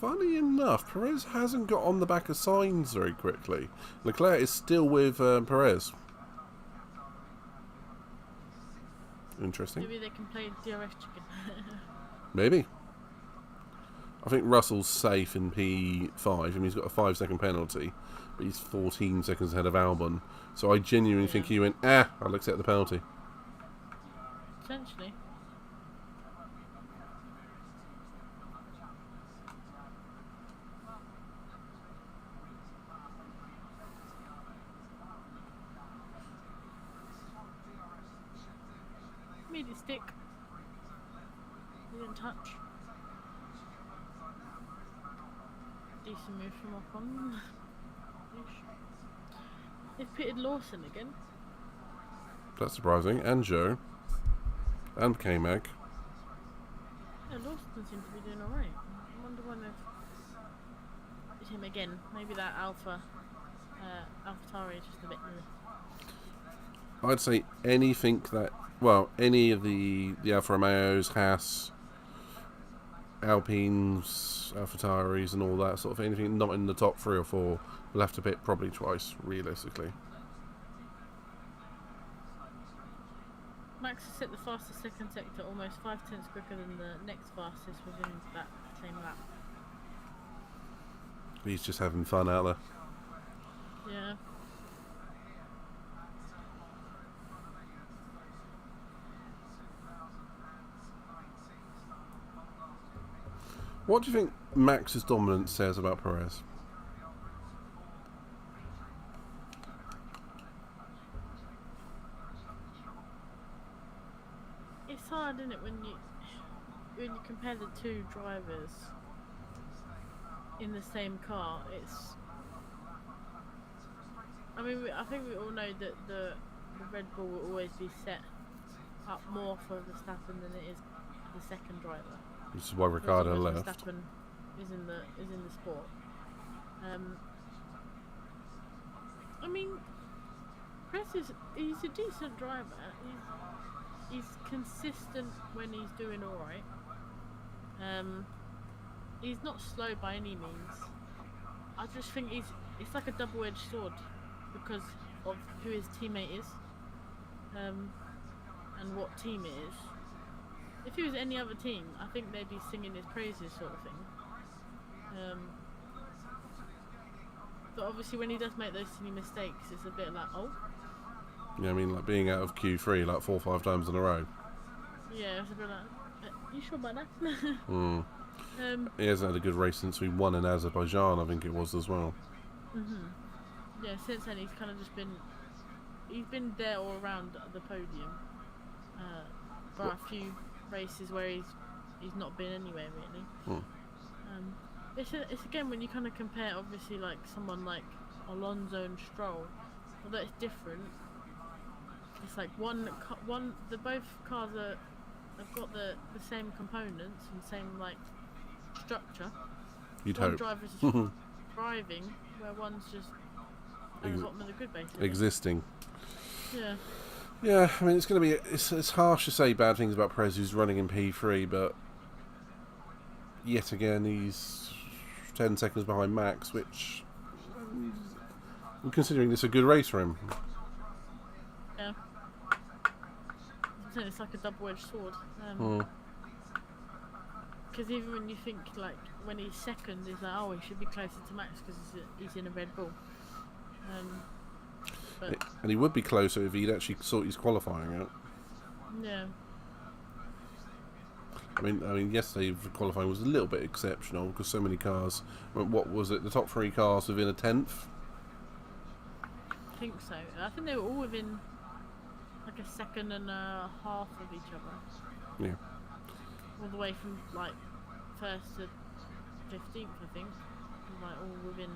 Funny enough, Perez hasn't got on the back of Sainz very quickly. Leclerc is still with Perez. Interesting. Maybe they can play DRS chicken. Maybe. I think Russell's safe in P5. I mean, he's got a 5-second penalty, but he's 14 seconds ahead of Albon. So I genuinely think he went, I'll accept the penalty. Essentially. Made it stick. He didn't touch. Decent move from Ocon. They've pitted Lawson again. That's surprising. And Joe. And K-Mag. Yeah, Lawson seems to be doing alright. I wonder when it's him again. Maybe that AlphaTauri is just a bit new. I'd say anything that, well, any of the Alfa Romeos, Haas, Alpines, AlphaTauris and all that sort of thing, anything not in the top 3 or 4, we'll have to pit probably twice, realistically. Max has set the fastest second sector almost 5 tenths quicker than the next fastest within that same lap. He's just having fun out there. Yeah. What do you think Max's dominance says about Perez? It's hard, isn't it, when you compare the two drivers in the same car. I mean, I think we all know that the Red Bull will always be set up more for Verstappen than it is the second driver. This is why Ricciardo left. Verstappen is in the sport. I mean, he's a decent driver. He's consistent when he's doing alright. He's not slow by any means. I just think it's like a double-edged sword because of who his teammate is, and what team it is. If he was any other team, I think they'd be singing his praises, sort of thing. But obviously, when he does make those silly mistakes, it's a bit like, oh. Yeah, I mean, like being out of Q3 like 4 or 5 times in a row. Yeah, it's a bit like, you sure about that? He hasn't had a good race since we won in Azerbaijan, I think it was as well. Yeah, since then he's kind of just been, he's been there all around the podium. But a few races where he's not been anywhere really. It's again when you kind of compare, obviously, like someone like Alonso and Stroll, although it's different. It's like both cars have got the same components and same like structure. You'd one hope. driver's just driving, where one's just at the bottom of the grid basically. Existing. Yeah. Yeah, I mean, it's going to be... It's harsh to say bad things about Perez, who's running in P3, but yet again, he's 10 seconds behind Max, which... I'm considering this a good race for him. Yeah. I'm saying it's like a double-edged sword. Because even when you think, like, when he's second, it's like, oh, he should be closer to Max because he's in a Red Bull. And he would be closer if he'd actually sort his qualifying out. Yeah. I mean, yesterday the qualifying was a little bit exceptional because so many cars. What was it? The top 3 cars within a tenth. I think so. I think they were all within like a second and a half of each other. Yeah. All the way from like 1st to 15th, I think. Like all within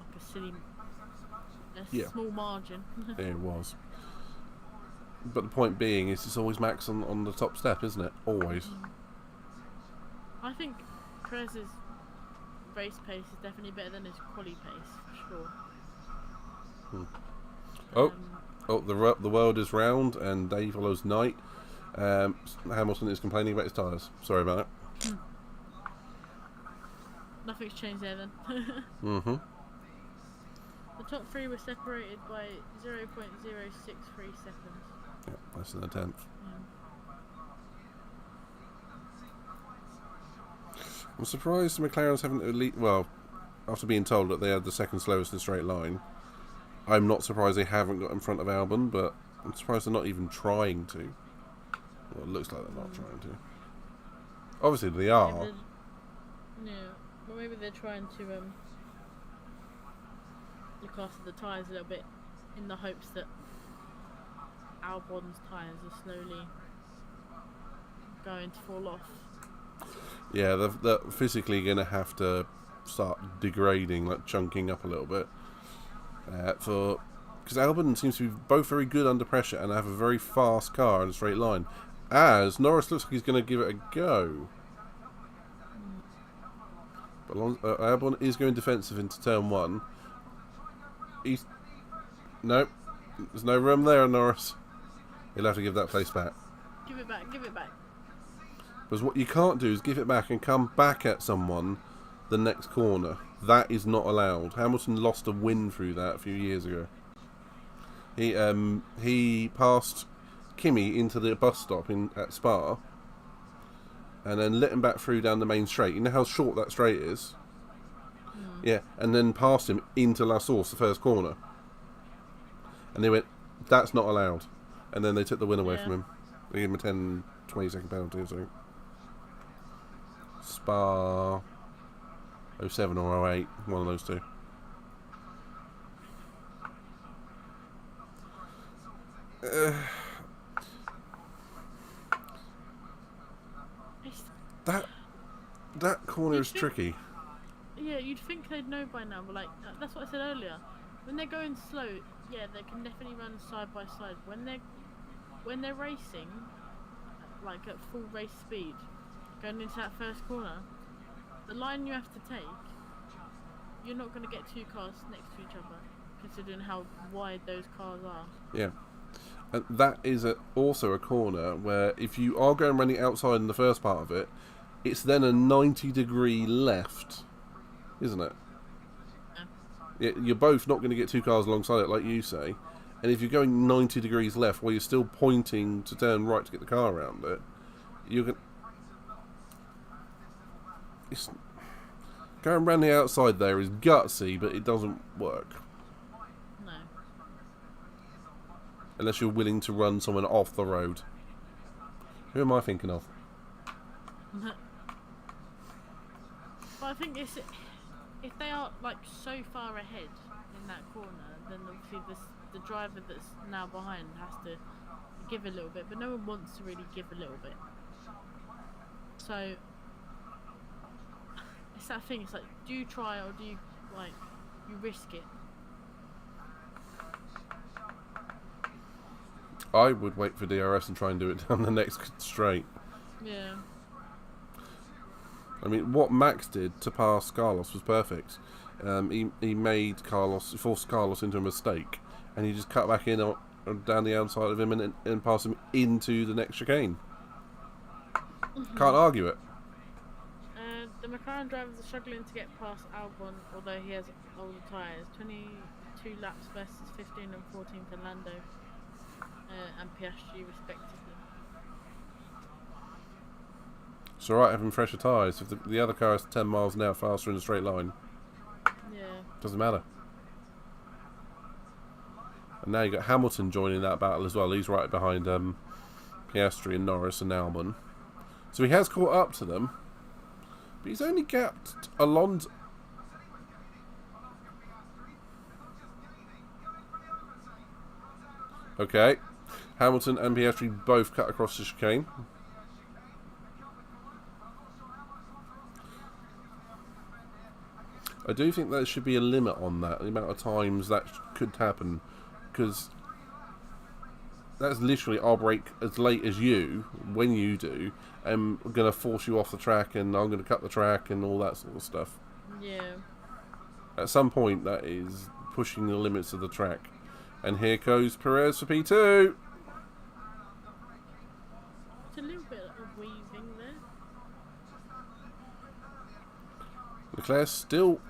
like a silly. Small margin. Yeah, it was. But the point being is it's always Max on the top step, isn't it? Always. I think Perez's race pace is definitely better than his quali pace, for sure. The world is round and day follows night. Hamilton is complaining about his tyres. Sorry about that. Nothing's changed there then. The top 3 were separated by 0.063 seconds. Yeah, less than a tenth. Yeah. I'm surprised the McLarens haven't well, after being told that they had the second slowest in the straight line, I'm not surprised they haven't got in front of Albon, but I'm surprised they're not even trying to. Well, it looks like they're not trying to. Obviously they are. Yeah, well maybe they're trying to look after the tyres a little bit in the hopes that Albon's tyres are slowly going to fall off. Yeah, they're physically going to have to start degrading, like chunking up a little bit. Because Albon seems to be both very good under pressure and have a very fast car in a straight line. As Norris looks like he's going to give it a go. But Albon is going defensive into turn 1. Nope. There's no room there, Norris. He'll have to give that place back. Give it back, give it back. Because what you can't do is give it back and come back at someone the next corner. That is not allowed. Hamilton lost a win through that a few years ago. He passed Kimi into the bus stop at Spa and then let him back through down the main straight. You know how short that straight is? Yeah, and then passed him into La Source, the first corner. And they went, that's not allowed. And then they took the win away from him. They gave him a 10, 20 second penalty or something. Spa 07 or 08, one of those two. That corner is tricky. Yeah, you'd think they'd know by now, but like that's what I said earlier. When they're going slow, yeah, they can definitely run side by side. When they're racing, like at full race speed, going into that first corner, the line you have to take, you're not going to get two cars next to each other, considering how wide those cars are. Yeah. And that is also a corner where if you are going running outside in the first part of it, it's then a 90-degree left, isn't it? Yeah. You're both not going to get two cars alongside it, like you say. And if you're going 90 degrees left while you're still pointing to turn right to get the car around it, you're going... Going around the outside there is gutsy, but it doesn't work. No. Unless you're willing to run someone off the road. Who am I thinking of? But I think if they are like so far ahead in that corner, then obviously the driver that's now behind has to give a little bit, but no one wants to really give a little bit. So it's that thing. It's like, do you try or do you you risk it? I would wait for DRS and try and do it down the next straight. Yeah. I mean, what Max did to pass Carlos was perfect. He made Carlos, forced Carlos into a mistake, and he just cut back in or down the outside of him and passed him into the next chicane. Can't argue it. The McLaren drivers are struggling to get past Albon, although he has older tyres. 22 laps versus 15 and 14 for Lando and Piastri respectively. It's alright having fresher tyres. If the other car is 10 miles an hour faster in a straight line, Yeah. doesn't matter. And now you've got Hamilton joining that battle as well. He's right behind Piastri and Norris and Albon. So he has caught up to them, but he's only gapped Alonso. Okay, Hamilton and Piastri both cut across the chicane. I do think there should be a limit on that, the amount of times that could happen, because that's literally, I'll brake as late as you, when you do, and I'm going to force you off the track, and I'm going to cut the track, and all that sort of stuff. Yeah. At some point, that is pushing the limits of the track. And here goes Perez for P2! It's a little bit of weaving there. Leclerc still...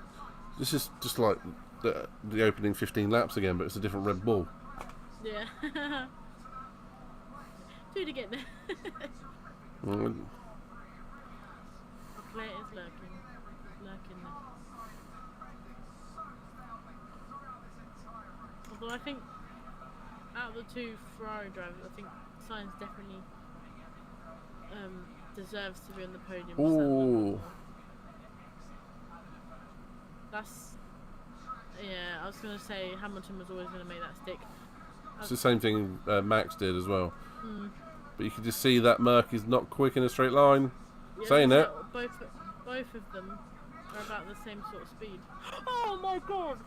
This is just like the opening 15 laps again, but it's a different Red Bull. Yeah. Do it again. Mm. Leclerc is lurking. Lurking there. Although I think out of the two Ferrari drivers, I think Sainz definitely deserves to be on the podium. Ooh. That's... Yeah, I was going to say Hamilton was always going to make that stick. It's the same thing Max did as well. Mm. But you can just see that Merc is not quick in a straight line. Yeah, Saying it. Both of them are about the same sort of speed. Oh my god!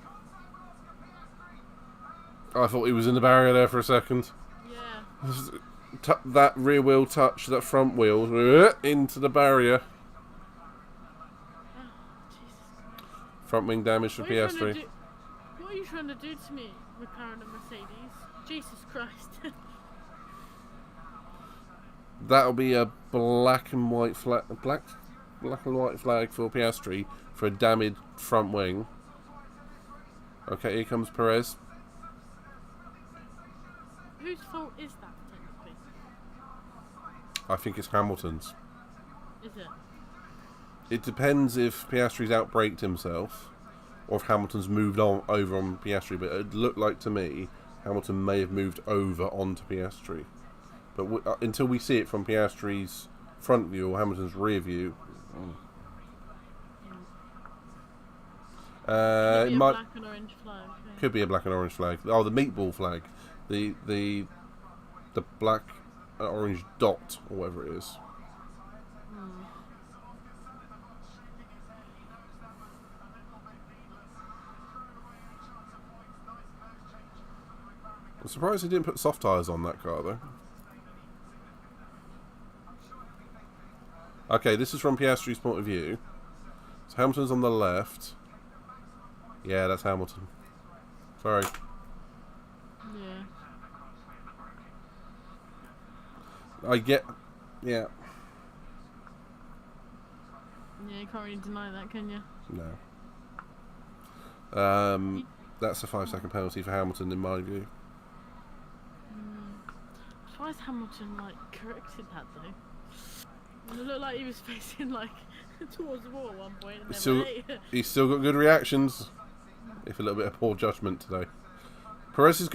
I thought he was in the barrier there for a second. Yeah. That rear wheel touch, that front wheel, into the barrier. Oh, Jesus. Front wing damage for Piastri. What are you trying to do to me, McLaren and Mercedes? Jesus Christ. That'll be a black and white flag, black and white flag for Piastri for a damaged front wing. Okay, here comes Perez. Whose fault is that, technically? I think it's Hamilton's. Is it? It depends if Piastri's outbraked himself or if Hamilton's moved on over on Piastri, but it looked like to me Hamilton may have moved over onto Piastri. But until we see it from Piastri's front view or Hamilton's rear view, Could it be a might black and orange flag. Yeah. could be a black and orange flag. Oh, the meatball flag, the black and orange dot or whatever it is. I'm surprised they didn't put soft tyres on that car though. Okay, this is from Piastri's point of view. So Hamilton's on the left. Yeah, that's Hamilton. Sorry. Yeah. I get... Yeah. Yeah, you can't really deny that, can you? No. That's a 5-second penalty for Hamilton in my view. Why has Hamilton, like, corrected that, though? It looked like he was facing, like, towards the wall at one point. And He's still got good reactions. If a little bit of poor judgment today. Perez is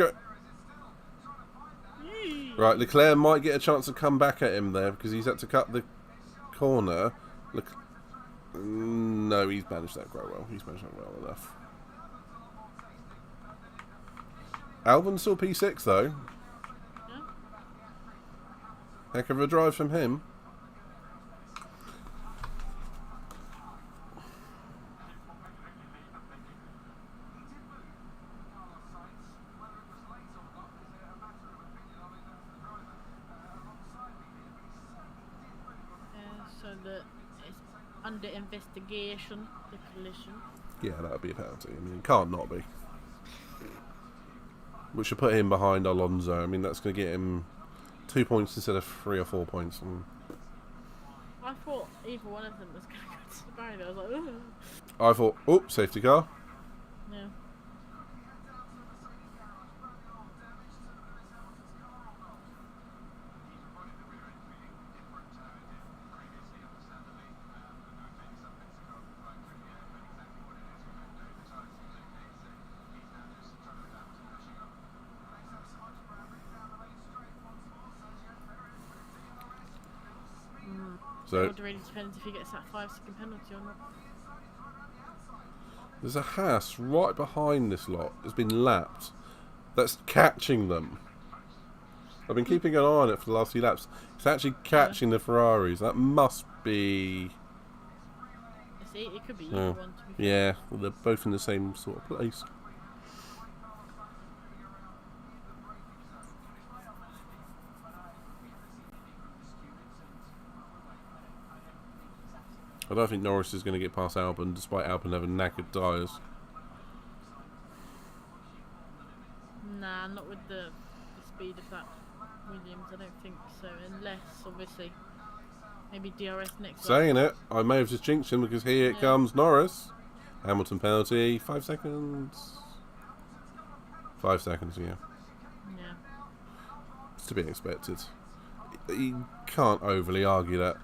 right, Leclerc might get a chance to come back at him there because he's had to cut the corner. No, he's managed that quite well. He's managed that well enough. Albon's still P6 though. Yeah. Heck of a drive from him. So that it's under investigation, the collision. Yeah, that would be a penalty. I mean, it can't not be. Which should put him behind Alonso. I mean, that's going to get him 2 points instead of 3 or 4 points. I thought either one of them was going to go to the barrier. I was like, ugh. I thought, oh, safety car. Yeah. So It really depends if he gets that 5-second penalty or not. there's a Haas right behind this lot. It's been lapped. That's catching them. I've been keeping an eye on it for the last few laps. It's actually catching the Ferraris. That must be... See, it could be either one, to be fair. Yeah, well, they're both in the same sort of place. I don't think Norris is going to get past Albon, despite Albon having knackered tyres. Nah, not with the speed of that Williams. I don't think so. Unless, obviously, maybe DRS next week. Saying it, I may have just jinxed him because here it comes Norris. Hamilton penalty, 5 seconds. 5 seconds, yeah. Yeah. It's to be expected. You can't overly argue that.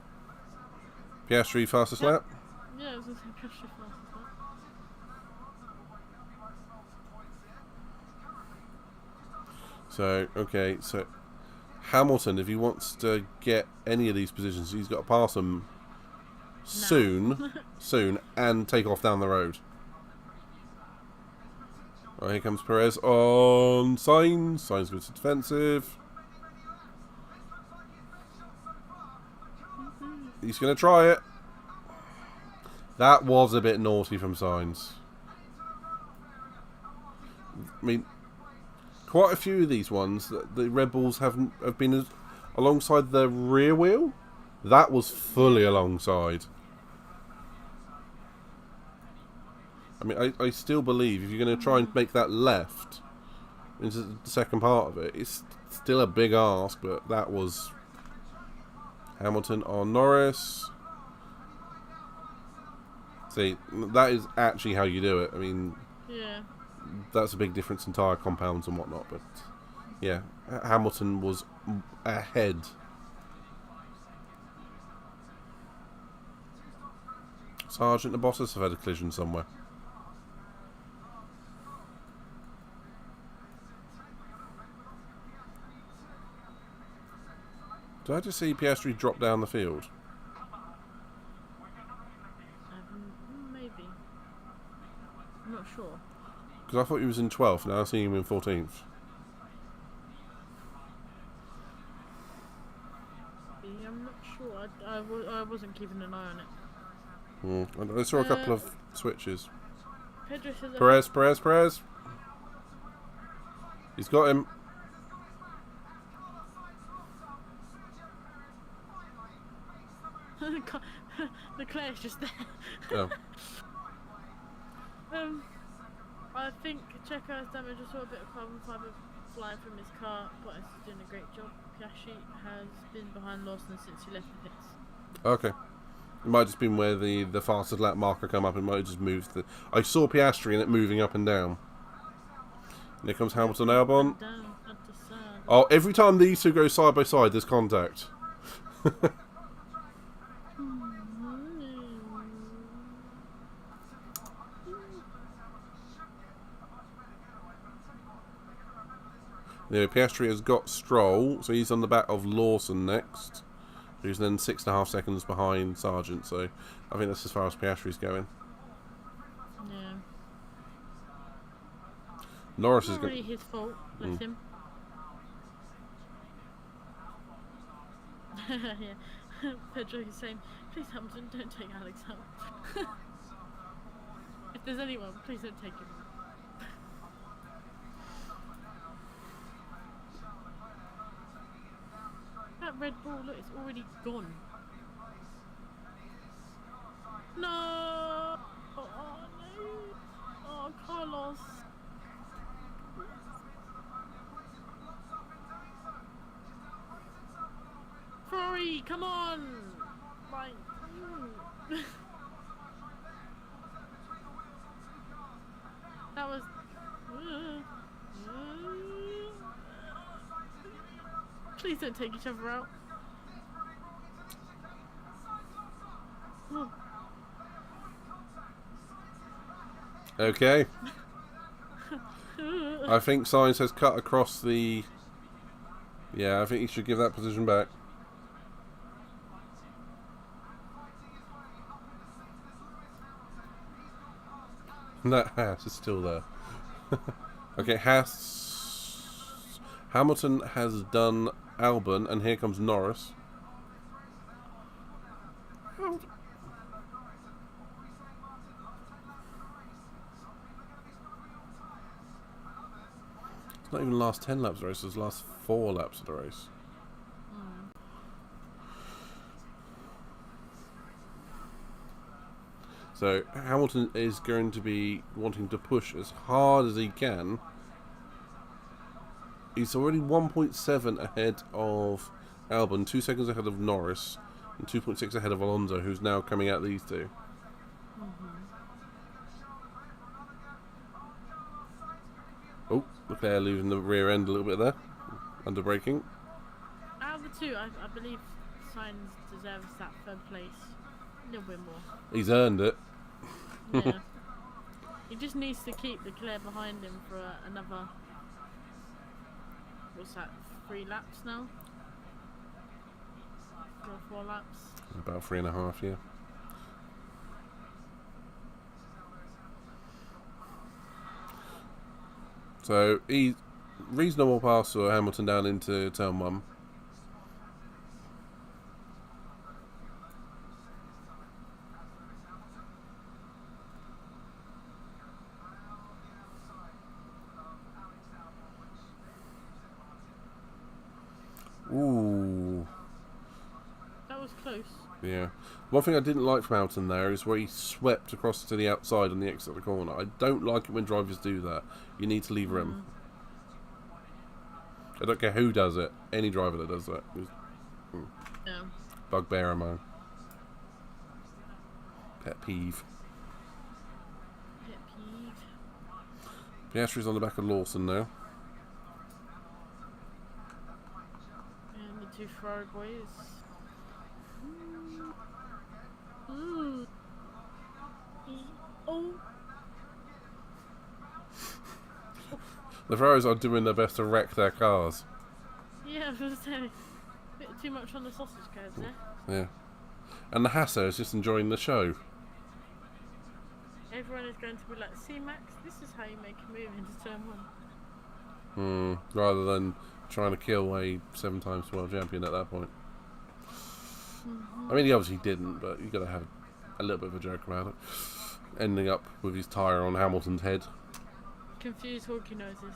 Piastri fastest lap. Yeah, I was going to say Piastri fastest lap. So, okay, so Hamilton, if he wants to get any of these positions, he's got to pass them soon, and take off down the road. Right, here comes Perez on Sainz. Sainz goes to defensive. He's going to try it. That was a bit naughty from Sainz. I mean, quite a few of these ones that the Red Bulls have been alongside the rear wheel. That was fully alongside. I mean, I still believe if you're going to try and make that left into the second part of it, it's still a big ask, but that was Hamilton on Norris. See, that is actually how you do it. I mean, Yeah. that's a big difference in tyre compounds and whatnot, but yeah, Hamilton was ahead. Sargent and Bottas have had a collision somewhere. Did I just see Piastri drop down the field? Maybe. I'm not sure. Because I thought he was in 12th, now I see him in 14th. I'm not sure. I wasn't keeping an eye on it. I saw a couple of switches. Pedro says Perez. He's got him. Leclerc's just there. Oh. I think Checo has damage. I saw a bit of carbon fibre flying from his car, but he's doing a great job. Piastri has been behind Lawson since he left the pits. Okay. It might have just been where the fastest lap marker come up. It might have just moved. I saw Piastri and it moving up and down. And here comes Hamilton Albon. Oh, every time these two go side by side, there's contact. Anyway, Piastri has got Stroll, so he's on the back of Lawson next, who's then 6.5 seconds behind Sargent, so I think that's as far as Piastri's going. Yeah. Norris is not really his fault, bless him. Yeah. Pedro is saying, please Hamilton, don't take Alex out. If there's anyone, please don't take him. That Red Bull, look, it's already gone. No! Oh no! Oh, Carlos! Ferrari, come on! Like, that was... Please don't take each other out. Okay. I think Sainz has cut across the... Yeah, I think he should give that position back. That Haas is still there. Okay, Hamilton has done Albon, and here comes Norris. It's not even the last 10 laps of the race, it's the last 4 laps of the race. So Hamilton is going to be wanting to push as hard as he can. He's already 1.7 ahead of Albon, 2 seconds ahead of Norris, and 2.6 ahead of Alonso, who's now coming out these two. Oh, Leclerc losing the rear end a little bit there, under braking. Out of the two, I believe Sainz deserves that third place. little bit more. He's earned it. Yeah. He just needs to keep Leclerc behind him for another. What's that? 3 laps now? 3 or 4 laps? About 3.5, yeah. So, reasonable pass for Hamilton down into turn 1. Ooh. That was close. Yeah. One thing I didn't like from Hamilton there is where he swept across to the outside on the exit of the corner. I don't like it when drivers do that. You need to leave room. I don't care who does it. Any driver that does that. Yeah. Bugbear of mine. Pet peeve. Pet peeve. Piastri's on the back of Lawson now. And the 2 Ferrari boys. Oh. The Ferraris are doing their best to wreck their cars. Yeah, I was going to say. A bit too much on the sausage curds there. Yeah. And the Hasso is just enjoying the show. Everyone is going to be like, see Max, this is how you make a move into turn 1. Rather than trying to kill a 7-time world champion at that point. I mean, he obviously didn't, but you got to have a little bit of a joke about it. Ending up with his tyre on Hamilton's head. Confused hawky noises.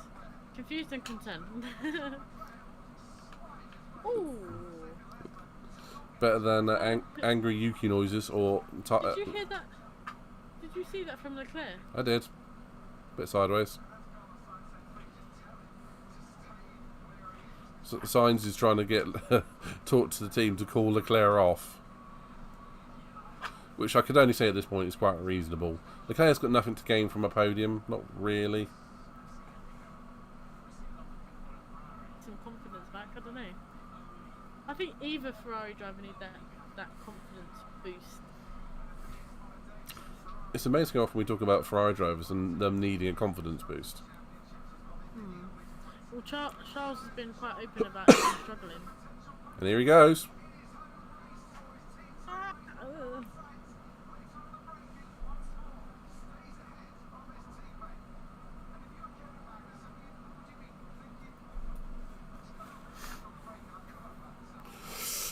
Confused and concerned. Ooh. Better than angry Yuki noises or... Did you hear that? Did you see that from Leclerc? I did. Bit sideways. So Sainz is trying to get talk to the team to call Leclerc off, which I could only say at this point is quite reasonable. Leclerc's got nothing to gain from a podium, not really. Some confidence back, I don't know. I think either Ferrari driver need that confidence boost. It's amazing how often we talk about Ferrari drivers and them needing a confidence boost. Well, Charles has been quite open about him struggling. And here he goes.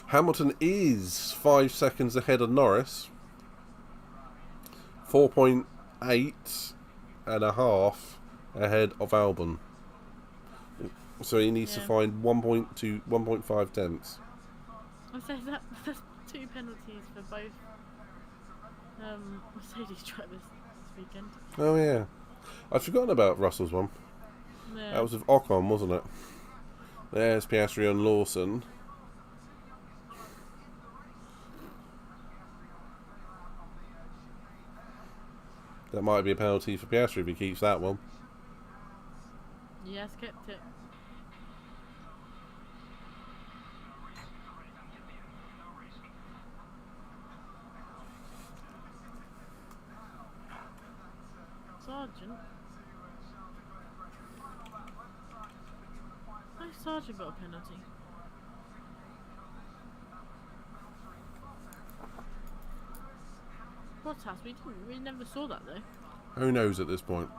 Hamilton is 5 seconds ahead of Norris. 4.8 and a half ahead of Albon. So he needs to find 1.2, 1.5 tenths. I say that's 2 penalties for both Mercedes drivers this weekend. Oh yeah, I'd forgotten about Russell's one. Yeah. That was with Ocon, wasn't it? There's Piastri and Lawson. That might be a penalty for Piastri if he keeps that one. Yes, kept it. Sergeant? No, Sergeant got a penalty. Bottas, we never saw that though. Who knows at this point?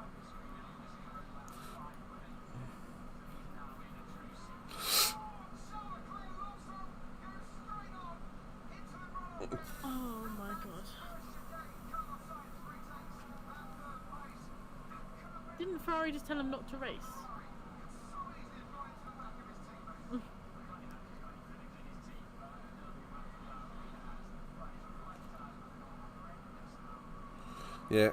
Oh my god. Didn't Ferrari just tell him not to race? Yeah.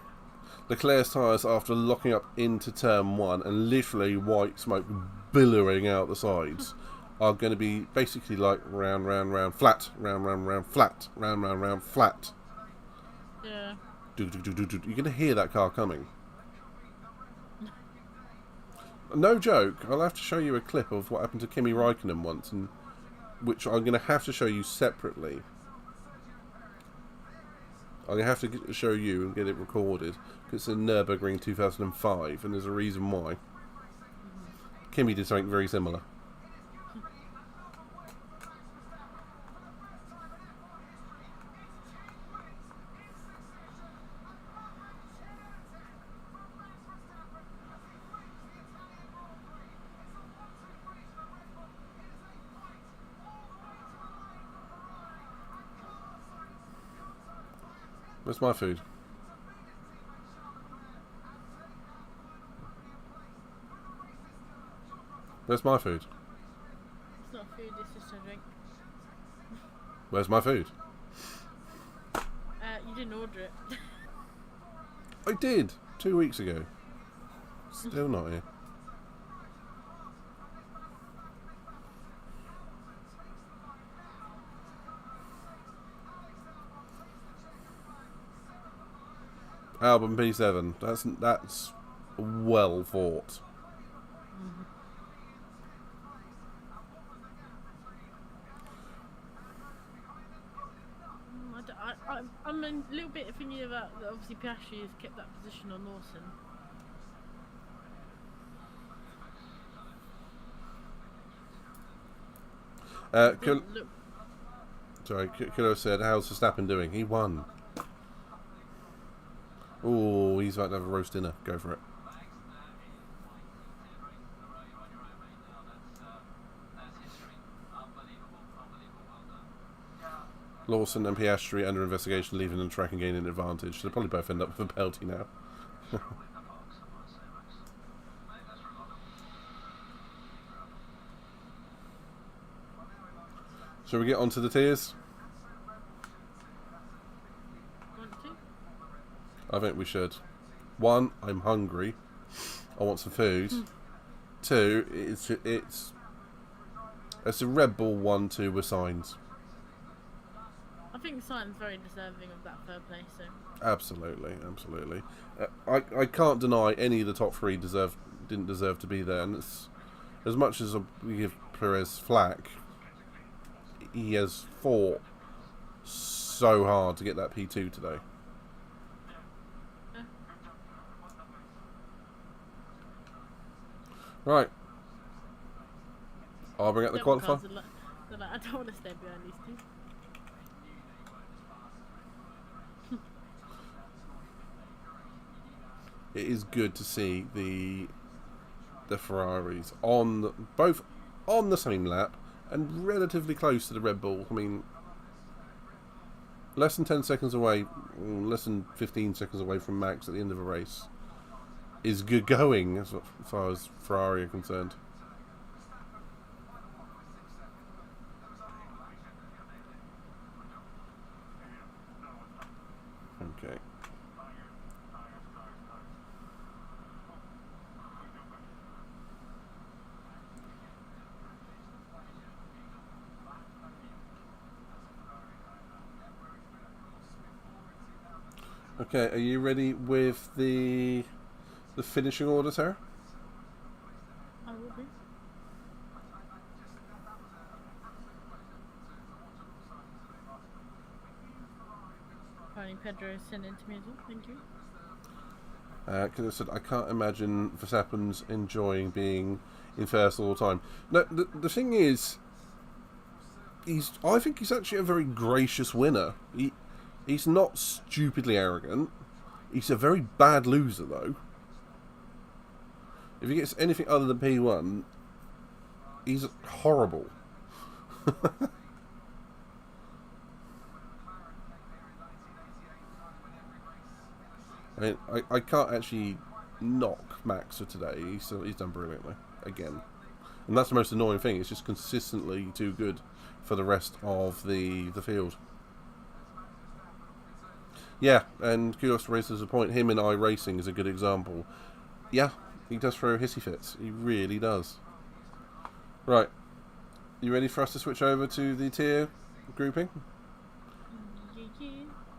Leclerc's tyres, after locking up into turn 1 and literally white smoke billowing out the sides, are going to be basically like round, round, round, flat, round, round, round, flat, round, round, round, flat. Yeah. You're going to hear that car coming. No joke, I'll have to show you a clip of what happened to Kimi Raikkonen once, and which I'm going to have to show you separately. I'm going to have to show you and get it recorded. It's in Nürburgring 2005, and there's a reason why. Kimi did something very similar. Where's my food? Where's my food? It's not food, it's just a drink. Where's my food? You didn't order it. I did 2 weeks ago. Still not here. Album P7. That's well thought. I'm a little bit thinking about that. Obviously, Piastri has kept that position on Lawson. Sorry, Kilo said, "How's Verstappen doing?" He won. Oh, he's about to have a roast dinner. Go for it. Lawson and Piastri under investigation, leaving the track and gaining an advantage. They'll probably both end up with a penalty now. Shall we get on to the tiers? Want to? I think we should. 1, I'm hungry. I want some food. 2, it's a Red Bull 1-2 with signs. I think Sainz very deserving of that third place. So. Absolutely. I can't deny any of the top 3 didn't deserve to be there, and it's, as much as we give Perez flack, he has fought so hard to get that P2 today. Yeah. Right. I'll bring out the qualifier. They're like, I don't want to stay behind these two. It is good to see the Ferraris both on the same lap and relatively close to the Red Bull. I mean, less than 10 seconds away, less than 15 seconds away from Max at the end of a race is good going as far as Ferrari are concerned. Okay. Okay, are you ready with the finishing order, sir? I will be. Apparently Pedro sent it to me as well. Thank you. Because I said I can't imagine Verstappen's enjoying being in first all the time. No, the thing is, I think he's actually a very gracious winner. He's not stupidly arrogant. He's a very bad loser, though. If he gets anything other than P1, he's horrible. I mean, I can't actually knock Max for today. He's done brilliantly, again. And that's the most annoying thing. It's just consistently too good for the rest of the field. Yeah, and Kudos raises a point. Him in iRacing is a good example. Yeah, he does throw hissy fits. He really does. Right. You ready for us to switch over to the tier grouping?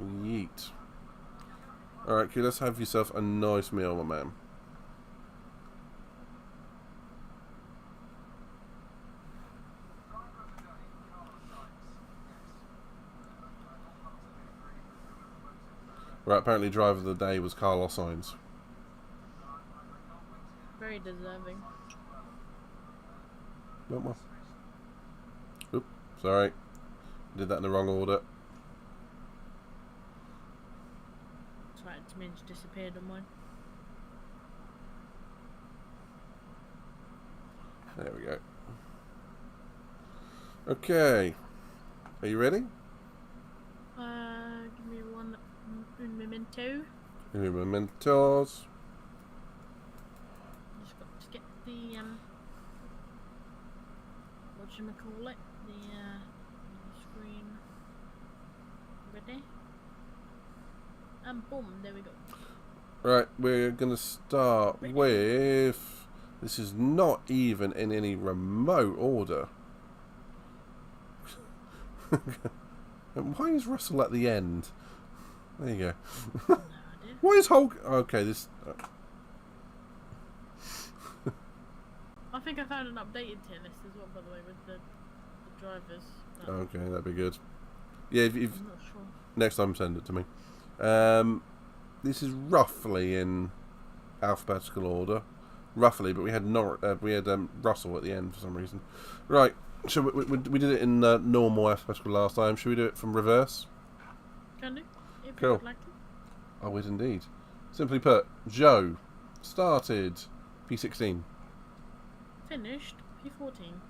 Yeet. Alright, Kudos, have yourself a nice meal, my man. Right, apparently driver of the day was Carlos Sainz. Very deserving. Well. Oop, sorry. Did that in the wrong order. That's right, its image disappeared on mine. There we go. Okay. Are you ready? Give me un momento. Mementos. Just got to get the whatchamacallit, the screen ready. And boom, there we go. Right, we're going to start with... This is not even in any remote order. Why is Russell at the end? There you go. No idea. Why is Hulk... Okay, this... I think I found an updated tier list as well, by the way, with the drivers. Okay, that'd be good. Yeah, if I'm not sure. next time send it to me. This is roughly in alphabetical order. Roughly, but we had Russell at the end for some reason. Right, so we did it in normal alphabetical last time. Should we do it from reverse? Can do, if Cool. you would like to. I would indeed. Simply put, Joe started P16. Finished P14.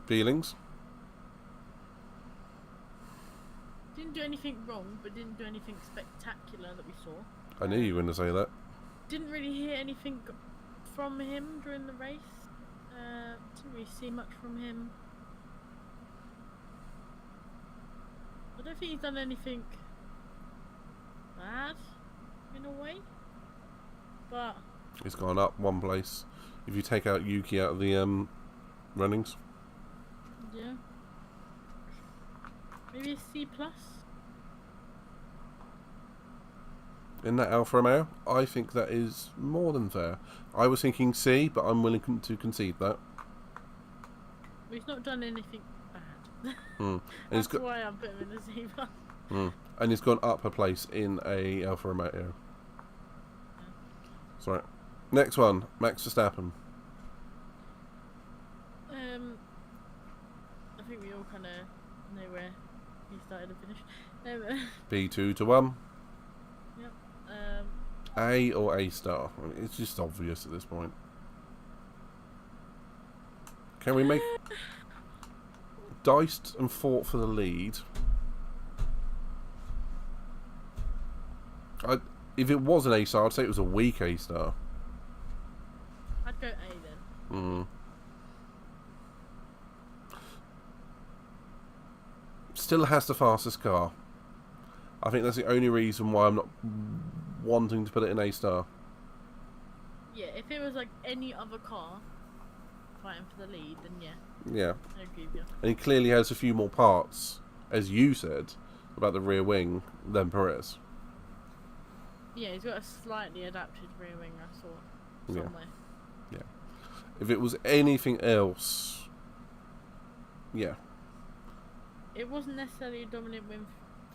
Feelings? Didn't do anything wrong, but didn't do anything spectacular that we saw. I knew you were going to say that. Didn't really hear anything from him during the race. Didn't really see much from him. I don't think he's done anything bad, in a way. But It's gone up one place. If you take out Yuki out of the runnings. yeah, maybe a C+. In that Alfa Romeo, I think that is more than fair. I was thinking C, but I'm willing to concede that. He's not done anything bad. And That's why I put him in the C+. And he's gone up a place in a Alfa Romeo. Sorry. Next one, Max Verstappen. I think we all kind of know where he started and finished. B2 to 1. Yep. A or A star. I mean, it's just obvious at this point. Can we make diced and fought for the lead? If it was an A star, I'd say it was a weak A star. I'd go A then. Still has the fastest car. I think that's the only reason why I'm not wanting to put it in A star. Yeah, if it was like any other car fighting for the lead, then yeah. Yeah. I agree with you. And he clearly has a few more parts, as you said, about the rear wing than Perez. Yeah, he's got a slightly adapted rear wing, I saw somewhere. Yeah. If it was anything else, yeah. It wasn't necessarily a dominant win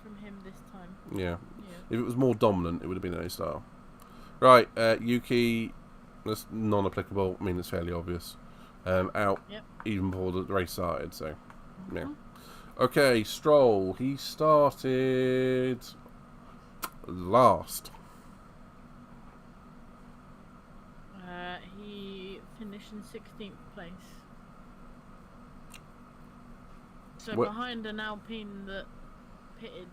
from him this time. Yeah. Yeah. If it was more dominant, it would have been an A star. Right, Yuki, that's non-applicable. I mean, it's fairly obvious. Out Yep. even before the race started, so, yeah. Okay, Stroll, he started last. He finished in 16th place. So What- behind an Alpine that pitted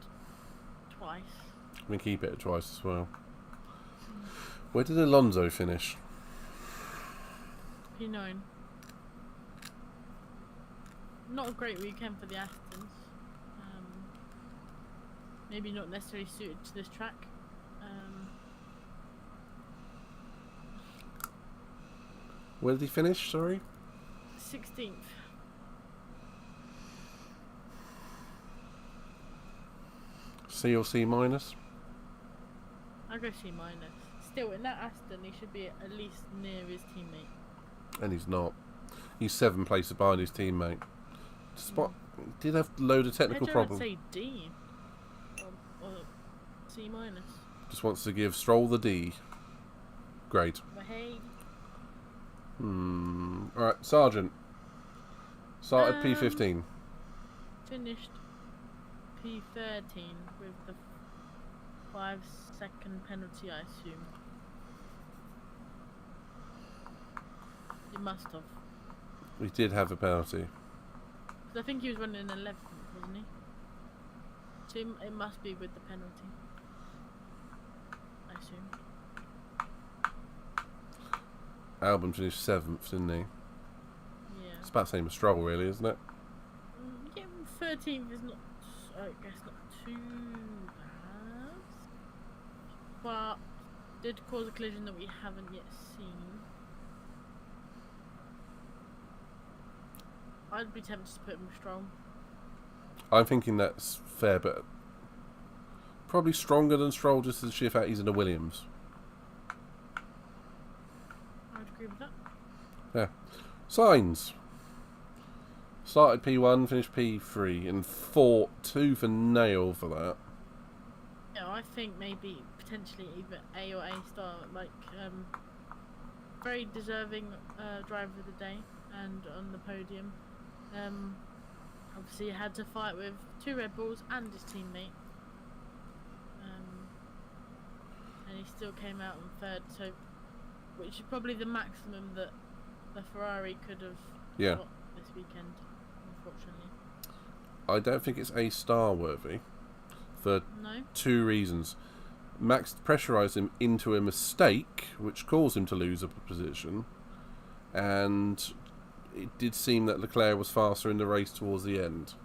twice. I think he hit it twice as well. Where did Alonso finish? P9. Not a great weekend for the Astons. Maybe not necessarily suited to this track. Where did he finish, sorry? 16th. C or C minus? I'll go C minus. Still, in that Aston, he should be at least near his teammate. And he's not. He's 7 places behind his teammate. Spot did have a load of technical Pedro would problems. say D. Or C minus. Just wants to give Stroll the D grade. But hey. Alright, Sergeant. Started P15. Finished P13 with the 5-second penalty, I assume. He must have. We did have a penalty. 'Cause I think he was running 11th, wasn't he? So it must be with the penalty. I assume. Albon finished 7th, didn't he? Yeah. It's about the same as Stroll, really, isn't it? Yeah, 13th is not, I guess, not too bad. But did cause a collision that we haven't yet seen. I'd be tempted to put him strong. I'm thinking that's fair, but probably stronger than Stroll just to shift out he's in a Williams. I'd agree with that. Yeah. Signs. Started P1, finished P3, and fought tooth and nail for that. Yeah, I think maybe potentially either A or A star, like very deserving driver of the day and on the podium. Obviously, he had to fight with 2 Red Bulls and his teammate, and he still came out on 3rd. So, which is probably the maximum that the Ferrari could have got this weekend, unfortunately. I don't think it's A star worthy for 2 reasons. Max pressurised him into a mistake, which caused him to lose a position, and it did seem that Leclerc was faster in the race towards the end.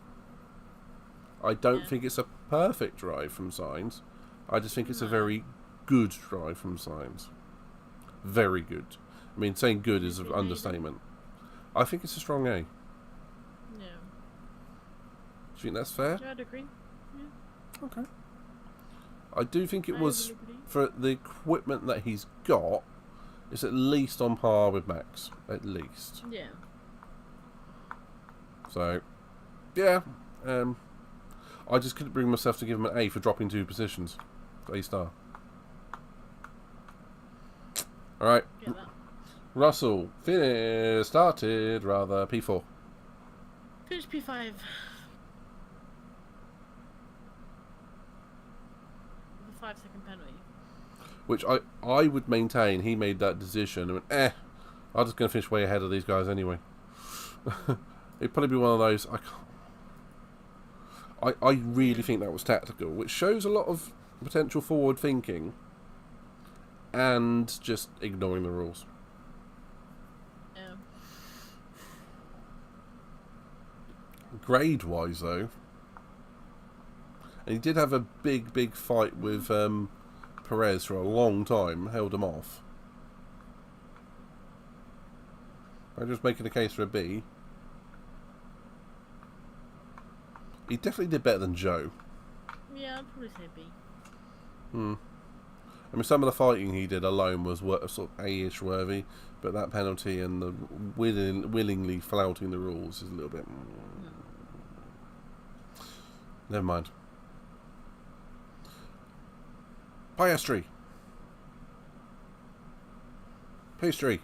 I don't think it's a perfect drive from Sainz. I just think it's a very good drive from Sainz. Very good. I mean, saying good is an understatement. I think it's a strong A. Yeah. Do you think that's fair? Yeah, I'd agree. Yeah. Okay. I do think it I was, would agree. for the equipment that he's got, it's at least on par with Max. At least. Yeah. So, yeah. I just couldn't bring myself to give him an A for dropping 2 positions. A star. Alright. Get that. Russell. Started, rather, P4. Finished P5. With a 5-second penalty. Which I would maintain he made that decision and went, I'm just going to finish way ahead of these guys anyway. It'd probably be one of those, I really think that was tactical, which shows a lot of potential forward thinking and just ignoring the rules. Yeah. Grade-wise, though, and he did have a big fight with Perez for a long time, held him off. I'm just making a case for a B. He definitely did better than Joe. Yeah, I'd probably say B. I mean, some of the fighting he did alone was sort of A-ish worthy, but that penalty and the willingly flouting the rules is a little bit... Never mind. Piastri. Piastri.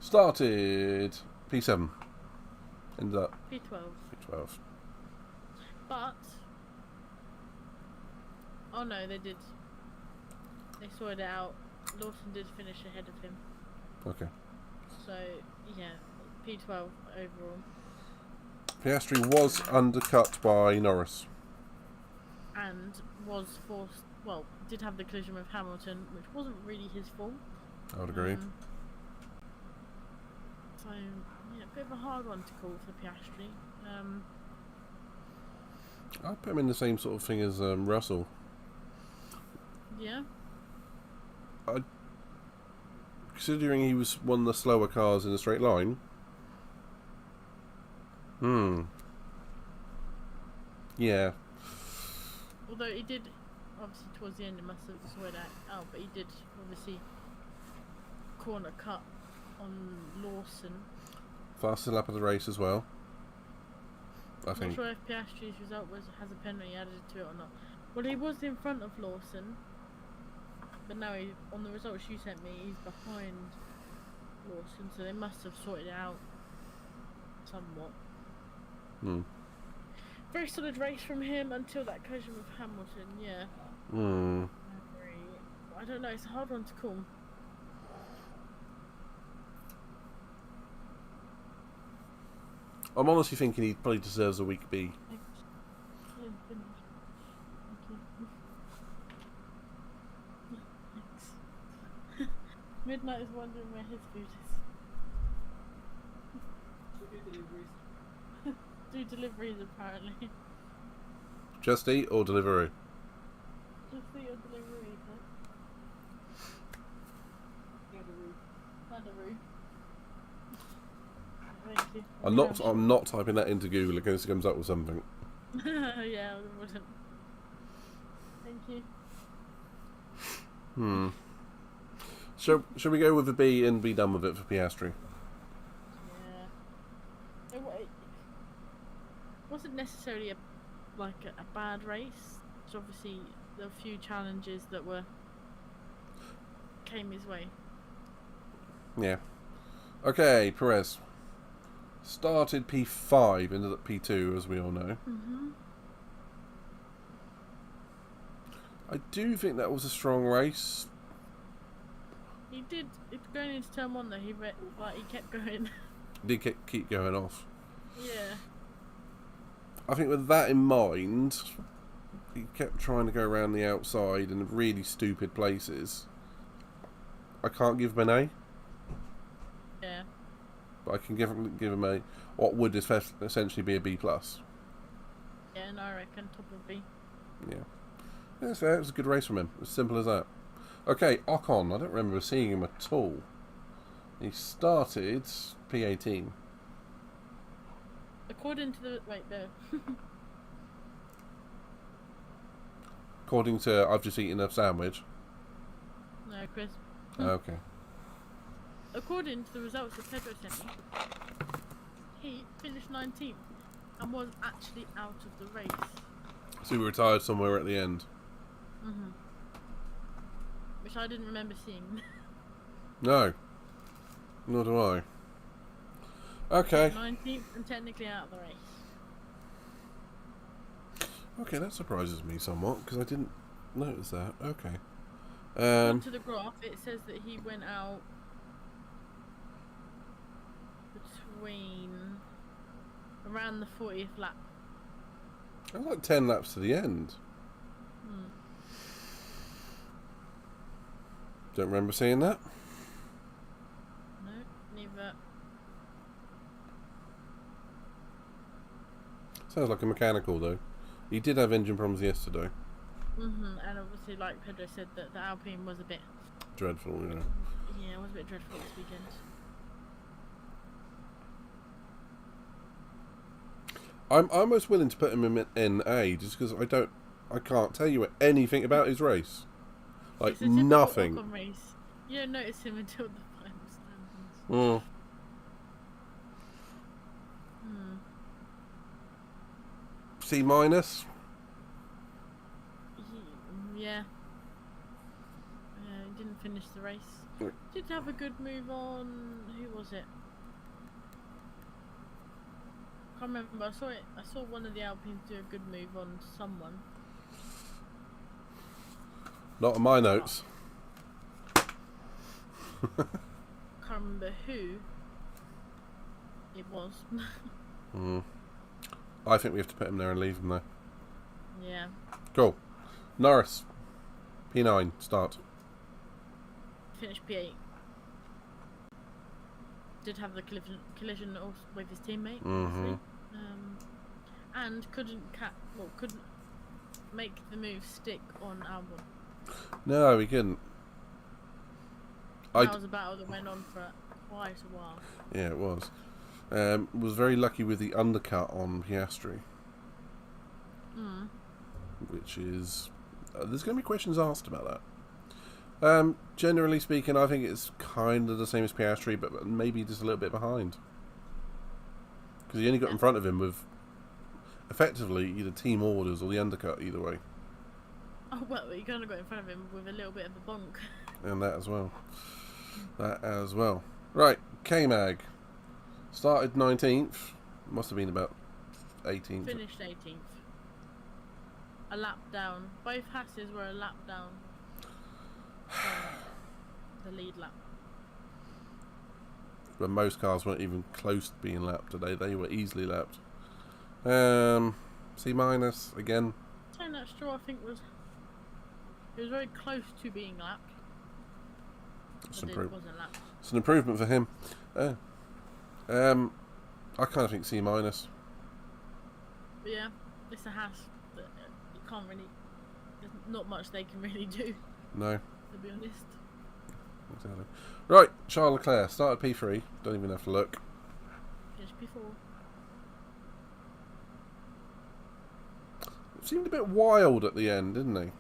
Started P7. Ended up P12. P12. But... Oh no, they did. They sorted it out. Lawson did finish ahead of him. Okay. So, yeah, P12 overall. Piastri was undercut by Norris. And was forced, well, did have the collision with Hamilton, which wasn't really his fault. I would agree. So, yeah, a bit of a hard one to call for Piastri. I'd put him in the same sort of thing as Russell. Yeah. Considering he was one of the slower cars in the straight line. Yeah. Although he did, obviously towards the end he must have sorted that out, but he did obviously corner cut on Lawson. Fastest lap of the race as well. I I'm think. not sure if Piastri's result has a penalty added to it or not. Well, he was in front of Lawson, but now on the results you sent me, he's behind Lawson, so they must have sorted it out somewhat. Hmm. Very solid race from him until that collision with Hamilton, yeah. Hmm. I don't know, it's a hard one to call. I'm honestly thinking he probably deserves a week B. Thanks. Yeah, finished. Thank you. Thanks. Midnight is wondering where his food is. Do deliveries apparently. Just Eat or Deliveroo? Just eat your delivery, Gadaroo. Thank you. I'm not typing that into Google in case it comes up with something. Yeah, I wouldn't. Thank you. Shall we go with a B and be done with it for Piastri? Yeah. It wasn't necessarily a bad race. It's obviously there were a few challenges that came his way. Yeah. Okay, Perez. Started P5, ended up P2, as we all know. I do think that was a strong race. He did. Going into turn 1 though, he kept going. Did keep going off. Yeah. I think with that in mind, he kept trying to go around the outside in really stupid places. I can't give him an A, Yeah. but I can give him a what would essentially be a B+. Yeah, and I reckon top of B. Yeah. Yeah, so it was a good race from him. As simple as that. Okay, Ocon. I don't remember seeing him at all. He started P18. According to the According to I've just eaten a sandwich. No, Chris. Okay. According to the results that Pedro sent me, he finished 19th and was actually out of the race. So he retired somewhere at the end. Which I didn't remember seeing. No. Nor do I. Okay. 19th and technically out of the race. Okay, that surprises me somewhat because I didn't notice that. Okay. Onto the graph, it says that he went out between around the 40th lap. That was like 10 laps to the end. Don't remember seeing that. No, neither. Sounds like a mechanical though. He did have engine problems yesterday. And obviously, like Pedro said, that the Alpine was a bit Dreadful, you know. Yeah, it was a bit dreadful this weekend. I'm almost willing to put him in A just because I can't tell you anything about his race. Like It's a typical nothing. Ocon race. You don't notice him until the final standings. C minus. Yeah. He didn't finish the race. Mm. Did have a good move on. Who was it? Can't remember. I saw it. I saw one of the Alpines do a good move on someone. Not on my notes. Can't remember who it was. I think we have to put him there and leave him there. Yeah. Cool. Norris. P9. Start. Finished P8. Did have the collision also with his teammate, obviously. And couldn't make the move stick on Albon. No, he couldn't. That was a battle that went on for quite a while. Yeah, it was. Was very lucky with the undercut on Piastri. Which is... there's going to be questions asked about that. Generally speaking, I think it's kind of the same as Piastri, but maybe just a little bit behind. Because he only got in front of him with effectively either team orders or the undercut either way. Oh well, you kind of got in front of him with a little bit of a bonk. And that as well. That as well. Right, K-Mag. Started 19th. Must have been about 18th. Finished 18th. A lap down. Both Hasses were a lap down from the lead lap. But most cars weren't even close to being lapped today. They were easily lapped. C minus again. Saying that straw, I think it was very close to being lapped. It's But it wasn't lapped. It's an improvement for him. I kind of think C minus. But yeah, it's a Haas that you can't really. There's not much they can really do. No. To be honest. Exactly. Right, Charles Leclerc started P3. Don't even have to look. Finished before. Seemed a bit wild at the end, didn't he?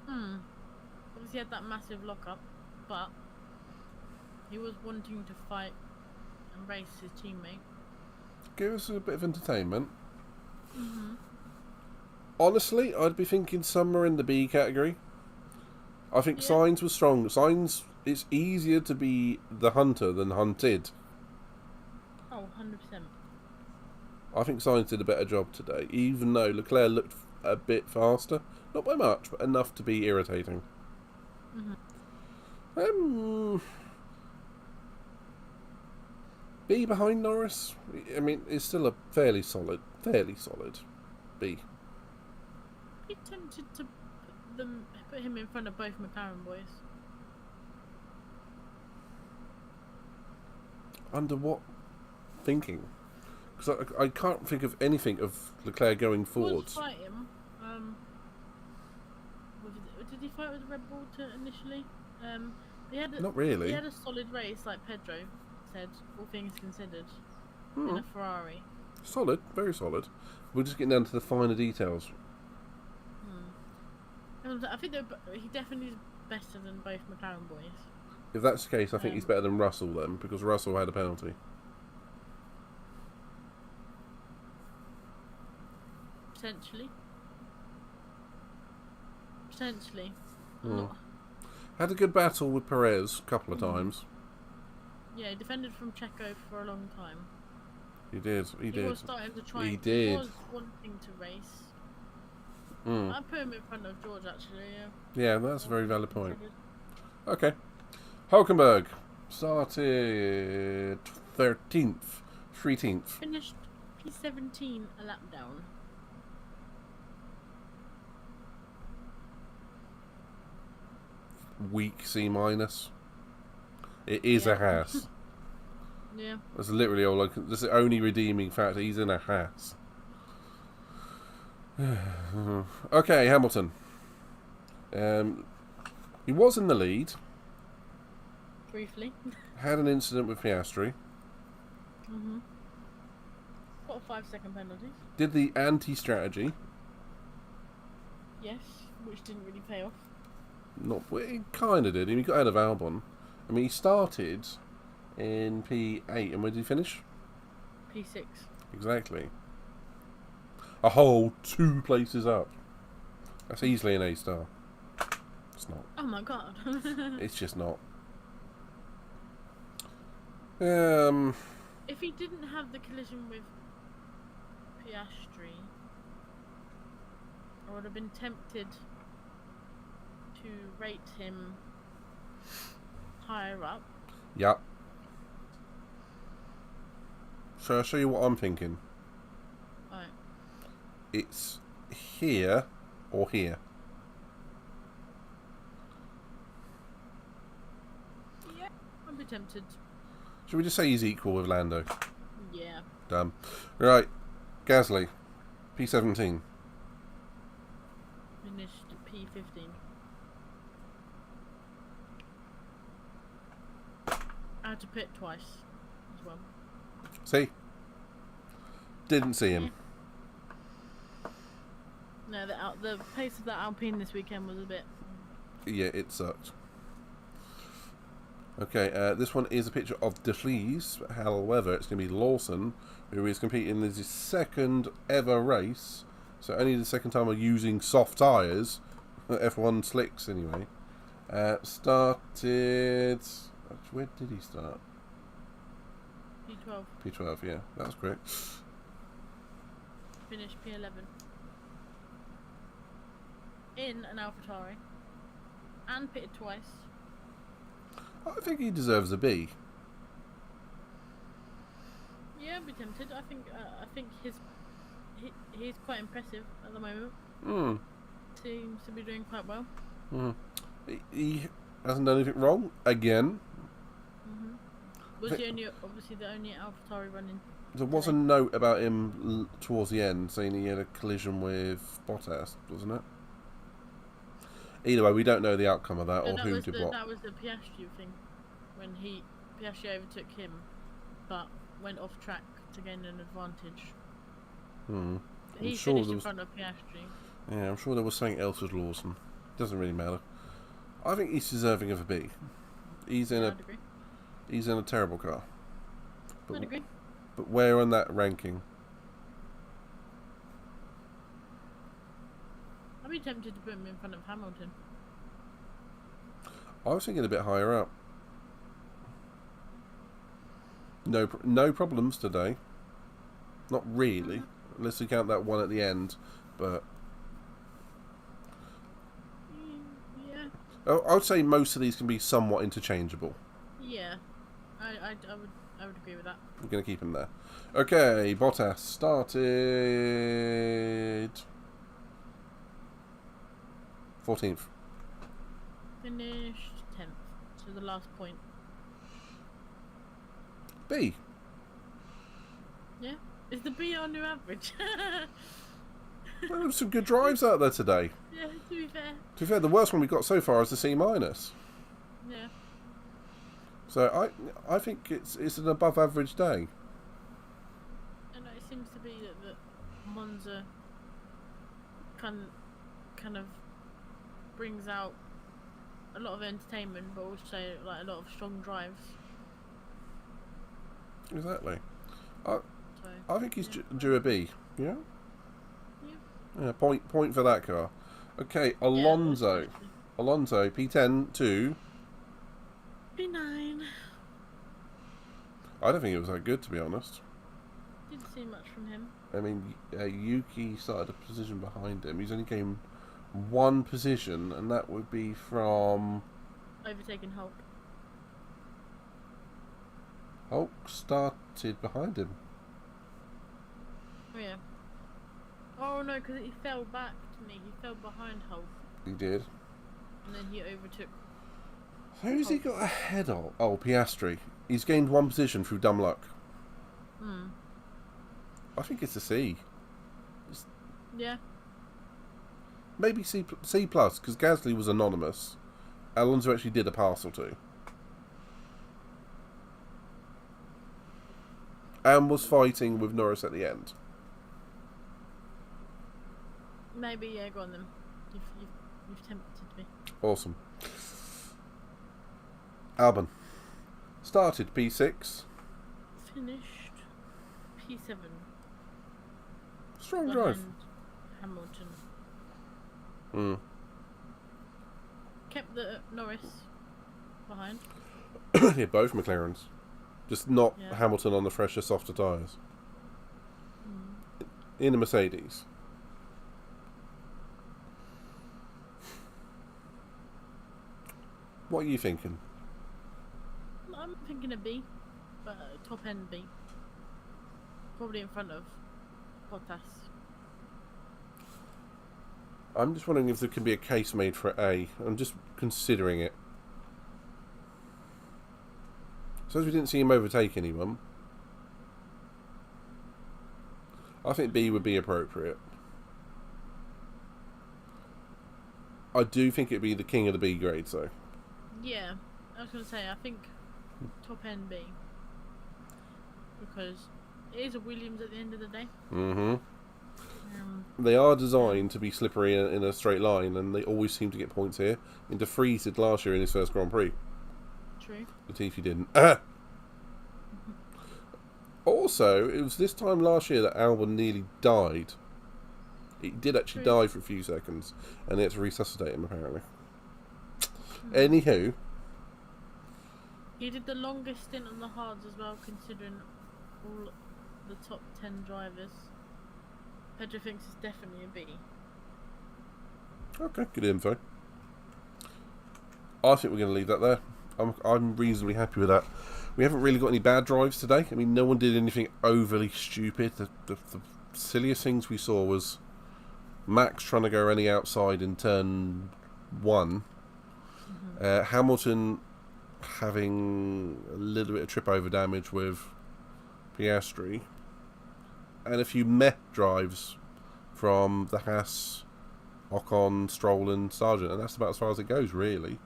Obviously, he had that massive lockup, but he was wanting to fight and race his teammate. Give us a bit of entertainment. Honestly, I'd be thinking somewhere in the B category. I think Sainz was strong. Sainz, it's easier to be the hunter than hunted. Oh, 100%. I think Sainz did a better job today, even though Leclerc looked a bit faster. Not by much, but enough to be irritating. B behind Norris. I mean, it's still a fairly solid B. He tempted to put him in front of both McLaren boys. Under what thinking? Because I can't think of anything of Leclerc going forwards. He was fighting. Did he fight with Red Bull initially? Not really. He had a solid race, like Pedro said, all things considered, in a Ferrari. Solid, very solid. We're just getting down to the finer details. I think he definitely is better than both McLaren boys. If that's the case, I think he's better than Russell then, because Russell had a penalty. Potentially. Had a good battle with Perez a couple of times. Yeah, he defended from Checo for a long time. He did. He was starting to try. He did. He was wanting to race. I put him in front of George actually. Yeah, that's a very valid point. Okay. Hulkenberg started 13th. Finished P17, a lap down. Weak C minus. It is a Haas. Yeah. That's literally all. That's the only redeeming factor. He's in a Haas. Okay, Hamilton. He was in the lead. Briefly. Had an incident with Piastri. Got a 5-second penalty. Did the anti-strategy. Yes, which didn't really pay off. Not, well, it kind of did. He got out of Albon. I mean, he started in P8, and where did he finish? P6. Exactly. A whole 2 places up. That's easily an A star. It's not. Oh my god. It's just not. If he didn't have the collision with Piastri, I would have been tempted to rate him higher up. Yep. So I'll show you what I'm thinking. Right. It's here or here. Yeah, I'd be tempted. Should we just say he's equal with Lando? Yeah. Done. Right. Gasly. P17. Finished P15. I had to pit twice as well. See? Didn't see him. No, the pace of that Alpine this weekend was a bit. Yeah, it sucked. Okay, this one is a picture of De Vries. However, it's going to be Lawson, who is competing in his second ever race. So only the second time of using soft tyres. F1 slicks, anyway. Started... Where did he start? P12. P12, yeah. That's great. Finished P11. In an AlphaTauri. And pitted twice. I think he deserves a B. Yeah, I'd be tempted. I think he's quite impressive at the moment. Hmm. Seems to be doing quite well. He hasn't done anything wrong again. Was he obviously the only AlphaTauri running? There was a note about him towards the end saying he had a collision with Bottas, wasn't it? Either way, we don't know the outcome of that or who did what. That was the Piastri thing, when Piastri overtook him, but went off track to gain an advantage. He finished in front of Piastri. Yeah, I'm sure there was something else with Lawson. Doesn't really matter. I think he's deserving of a B. He's in a terrible car. I'd agree. But where on that ranking? I'd be tempted to put him in front of Hamilton. I was thinking a bit higher up. No problems today. Not really, unless you count that one at the end. But yeah, I would say most of these can be somewhat interchangeable. yeah, I would agree with that. We're going to keep him there. Okay, Bottas started 14th. Finished 10th, so the last point. B. Yeah, is the B our new average? There were some good drives out there today. Yeah, to be fair. To be fair, the worst one we got so far is the C-. Yeah. So I think it's an above average day. And it seems to be that Monza kind of brings out a lot of entertainment, but also like a lot of strong drives. Exactly. So, I think he's due a B. Yeah. Yeah. Yeah. Point for that car. Okay, Alonso. Yeah, Alonso P10 to. P9. I don't think it was that good, to be honest. Didn't see much from him. I mean, Yuki started a position behind him. He's only gained one position, and that would be from Overtaking Hulk. Hulk started behind him. Oh yeah. Oh no, because he fell back to me. He fell behind Hulk, He did. and then he overtook. Who's he got ahead of? Oh, Piastri. He's gained one position through dumb luck. I think it's a C. Yeah. Maybe C plus, because Gasly was anonymous. Alonso actually did a pass or two. And was fighting with Norris at the end. Maybe, yeah, go on then. You've tempted me. Awesome. Albon. Started P6. Finished P7. Strong drive. Behind Hamilton. Hmm. Kept the Norris behind. Yeah, both McLarens. Just not Yeah. Hamilton on the fresher, softer tyres. In a Mercedes. What are you thinking? I'm thinking a B, but top end B. Probably in front of Bottas. I'm just wondering if there could be a case made for A. I'm just considering it. Suppose we didn't see him overtake anyone. I think B would be appropriate. I do think it'd be the king of the B grades, though. Yeah, I was going to say, I think top end B. Because it is a Williams at the end of the day. Mm-hmm. They are designed to be slippery in a straight line, and they always seem to get points here. And De Vries did last year in his first Grand Prix. True. Latifi didn't. Also, it was this time last year that Albon nearly died. He did actually die for a few seconds, and they had to resuscitate him, apparently. Anywho. He did the longest stint on the hards as well, considering all the top 10 drivers. Pedro thinks it's definitely a B. Okay, good info. I think we're going to leave that there. I'm reasonably happy with that. We haven't really got any bad drives today. I mean, no one did anything overly stupid. The silliest things we saw was Max trying to go around the outside in turn 1. Hamilton having a little bit of trip over damage with Piastri. And a few meh drives from the Haas, Ocon, Stroll and Sargent. And that's about as far as it goes, really.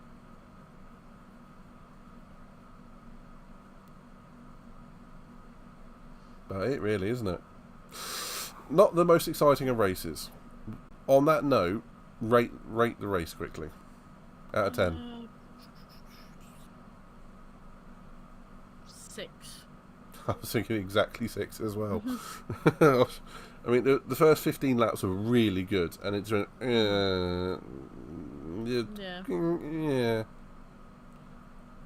About it, really, isn't it? Not the most exciting of races. On that note, rate the race quickly. Out of 10. 6. I was thinking exactly 6 as well. I mean, the first 15 laps were really good, and it's yeah.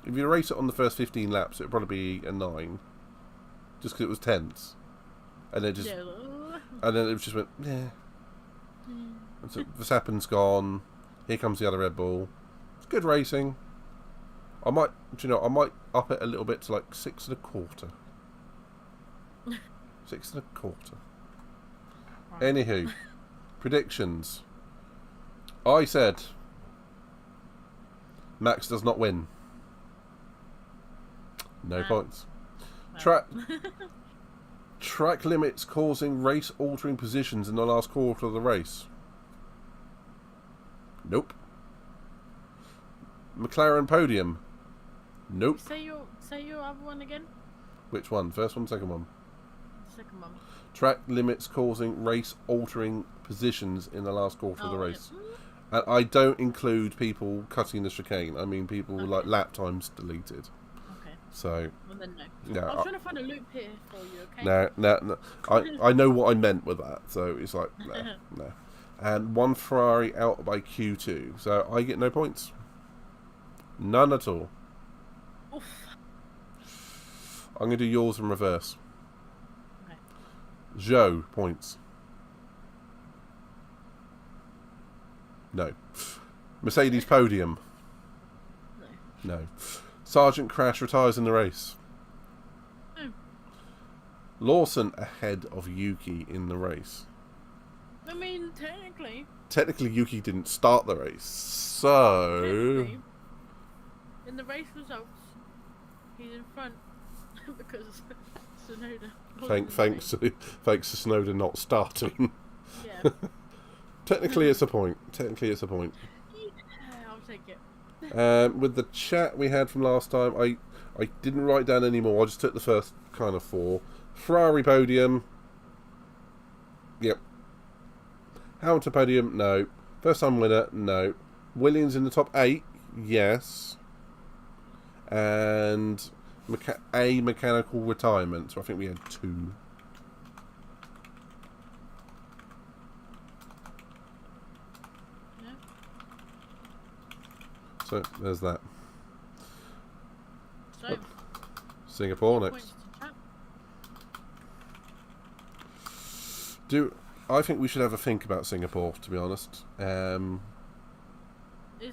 If you race it on the first 15 laps, it'd probably be a 9, just because it was tense, and then it just went yeah. And so Verstappen's gone. Here comes the other Red Bull. It's good racing. I might up it a little bit to like 6.25. 6.25. Right. Anywho, predictions. I said Max does not win. No points. Track limits causing race-altering positions in the last quarter of the race. Nope. McLaren podium. Nope. Say your other one again. Which one? First one, second one? Second one. Track limits causing race-altering positions in the last quarter of the race. Yeah. And I don't include people cutting the chicane. I mean people like lap times deleted. Okay. So. Well then no. I was trying to find a loop here for you. Okay. No. I know what I meant with that. So it's like no. And one Ferrari out by Q2. So I get no points. None at all. Oof. I'm going to do yours in reverse. Okay. Joe, points. No. Mercedes podium. No. Sargent crash retires in the race. No. Lawson ahead of Yuki in the race. I mean, technically. Technically, Yuki didn't start the race, so. In the race results, he's in front because Tsunoda. Thanks to Tsunoda not starting. Yeah. Technically, it's a point. Yeah, I'll take it. With the chat we had from last time, I didn't write down any more. I just took the first kind of 4. Ferrari podium. Yep. Hamilton podium, no. First time winner, no. Williams in the top 8, yes. And a mechanical retirement. So I think we had 2. Yeah. So there's that. So Singapore next. I think we should have a think about Singapore, to be honest. Is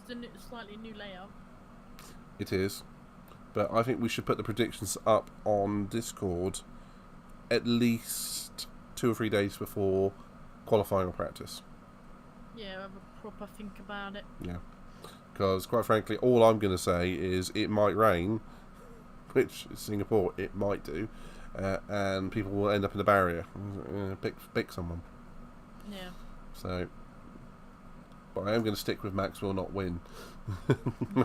the slightly new layout? It is. But I think we should put the predictions up on Discord at least 2 or 3 days before qualifying or practice. Yeah, have a proper think about it. Yeah. Because, quite frankly, all I'm going to say is it might rain, which is Singapore, it might do, and people will end up in the barrier. Pick someone. Yeah. So, but I am going to stick with Max will not win. I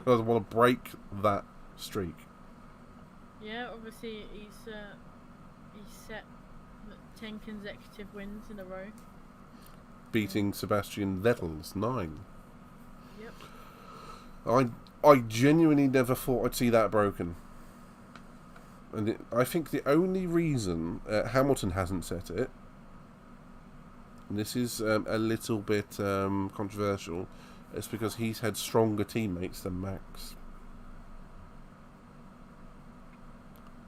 want to break that streak. Yeah, obviously he's set 10 consecutive wins in a row, beating Sebastian Vettel's 9. Yep. I genuinely never thought I'd see that broken. And I think the only reason Hamilton hasn't set it, and this is a little bit controversial, is because he's had stronger teammates than Max.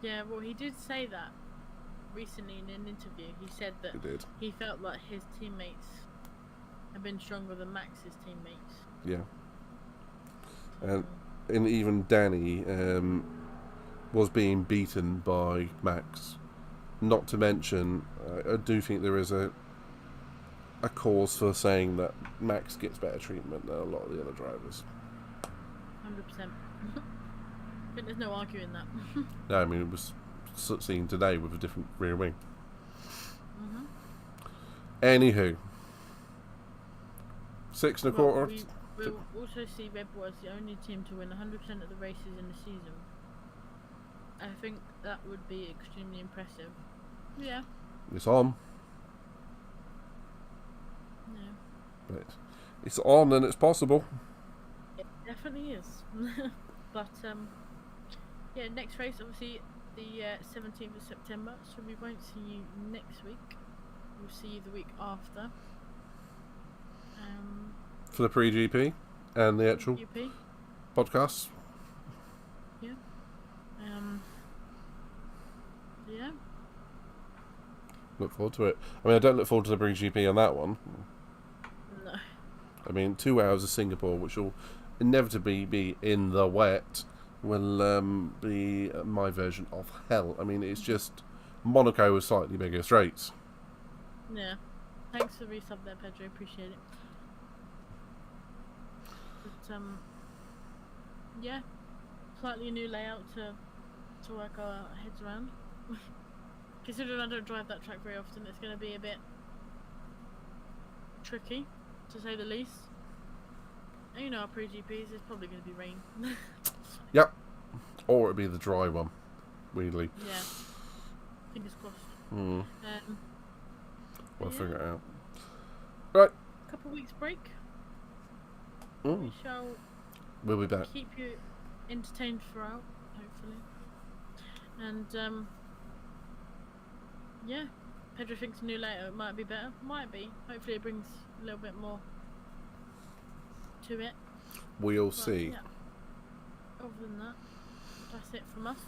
Yeah, well, he did say that recently in an interview. He said that he felt like his teammates have been stronger than Max's teammates. Yeah. And even Danny was being beaten by Max. Not to mention, I do think there is a cause for saying that Max gets better treatment than a lot of the other drivers. 100%. I think there's no arguing that. No, I mean, it was seen today with a different rear wing. Anywho, 6 1/4. We'll also see Red Bull as the only team to win 100% of the races in the season. I think that would be extremely impressive. Yeah. It's on. Yeah. But it's on and it's possible. It definitely is. But yeah, next race obviously the 17th of September, so we won't see you next week. We'll see you the week after. For the pre-GP and the actual podcasts. Yeah. Yeah. Look forward to it. I mean, I don't look forward to the pre-GP on that one. No. I mean, 2 hours of Singapore, which will inevitably be in the wet, will be my version of hell. I mean, it's just Monaco with slightly bigger straights. Yeah. Thanks for the resub there, Pedro. Appreciate it. But yeah, slightly new layout to work our heads around. Considering I don't drive that track very often, it's going to be a bit tricky, to say the least. And you know, our pre-GPs, there's probably going to be rain. Yep. Or it'll be the dry one, weirdly. Yeah. Fingers crossed. We'll yeah. figure it out. Right. Couple weeks break. We shall We'll be back. keep you entertained throughout, hopefully. And yeah, Pedro thinks a new layout might be better. Might be. Hopefully it brings a little bit more to it. We'll see. Yeah. Other than that, that's it from us.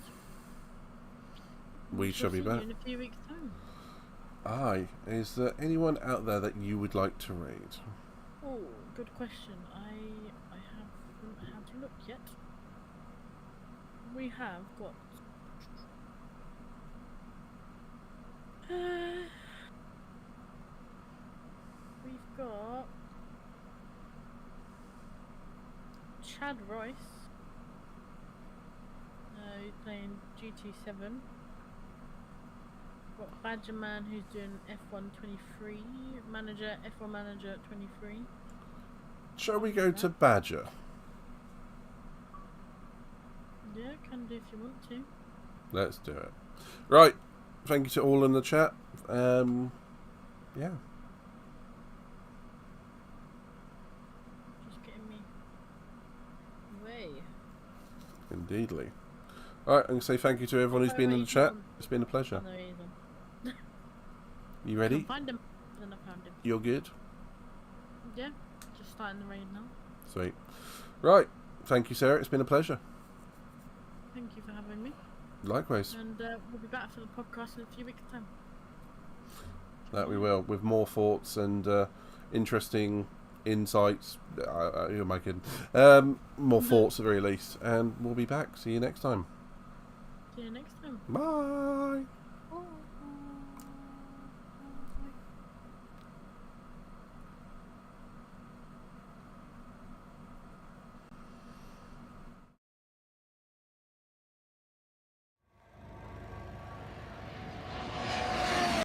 We shall be see back. you in a few weeks' time. Aye. Is there anyone out there that you would like to read? Oh, good question. I haven't had a look yet. We have got we've got Chad Royce. He's playing GT7. Got Badger Man who's doing F1 23 manager, F1 manager 23. Shall we go to Badger? Yeah, can do if you want to. Let's do it. Right. Thank you to all in the chat. Yeah. Just getting me away. Indeedly. Alright, I'm going to say thank you to everyone who's been in the chat. It's been a pleasure. Oh, no, he isn't. You ready? Find him. Then I found him. You're good? Yeah, just starting the raid now. Sweet. Right. Thank you, Sarah. It's been a pleasure. Thank you for having me. Likewise. And we'll be back for the podcast in a few weeks' time. That we will, with more thoughts and interesting insights. Who am I kidding? More thoughts at the very least. And we'll be back. See you next time. See you next time. Bye. Bye.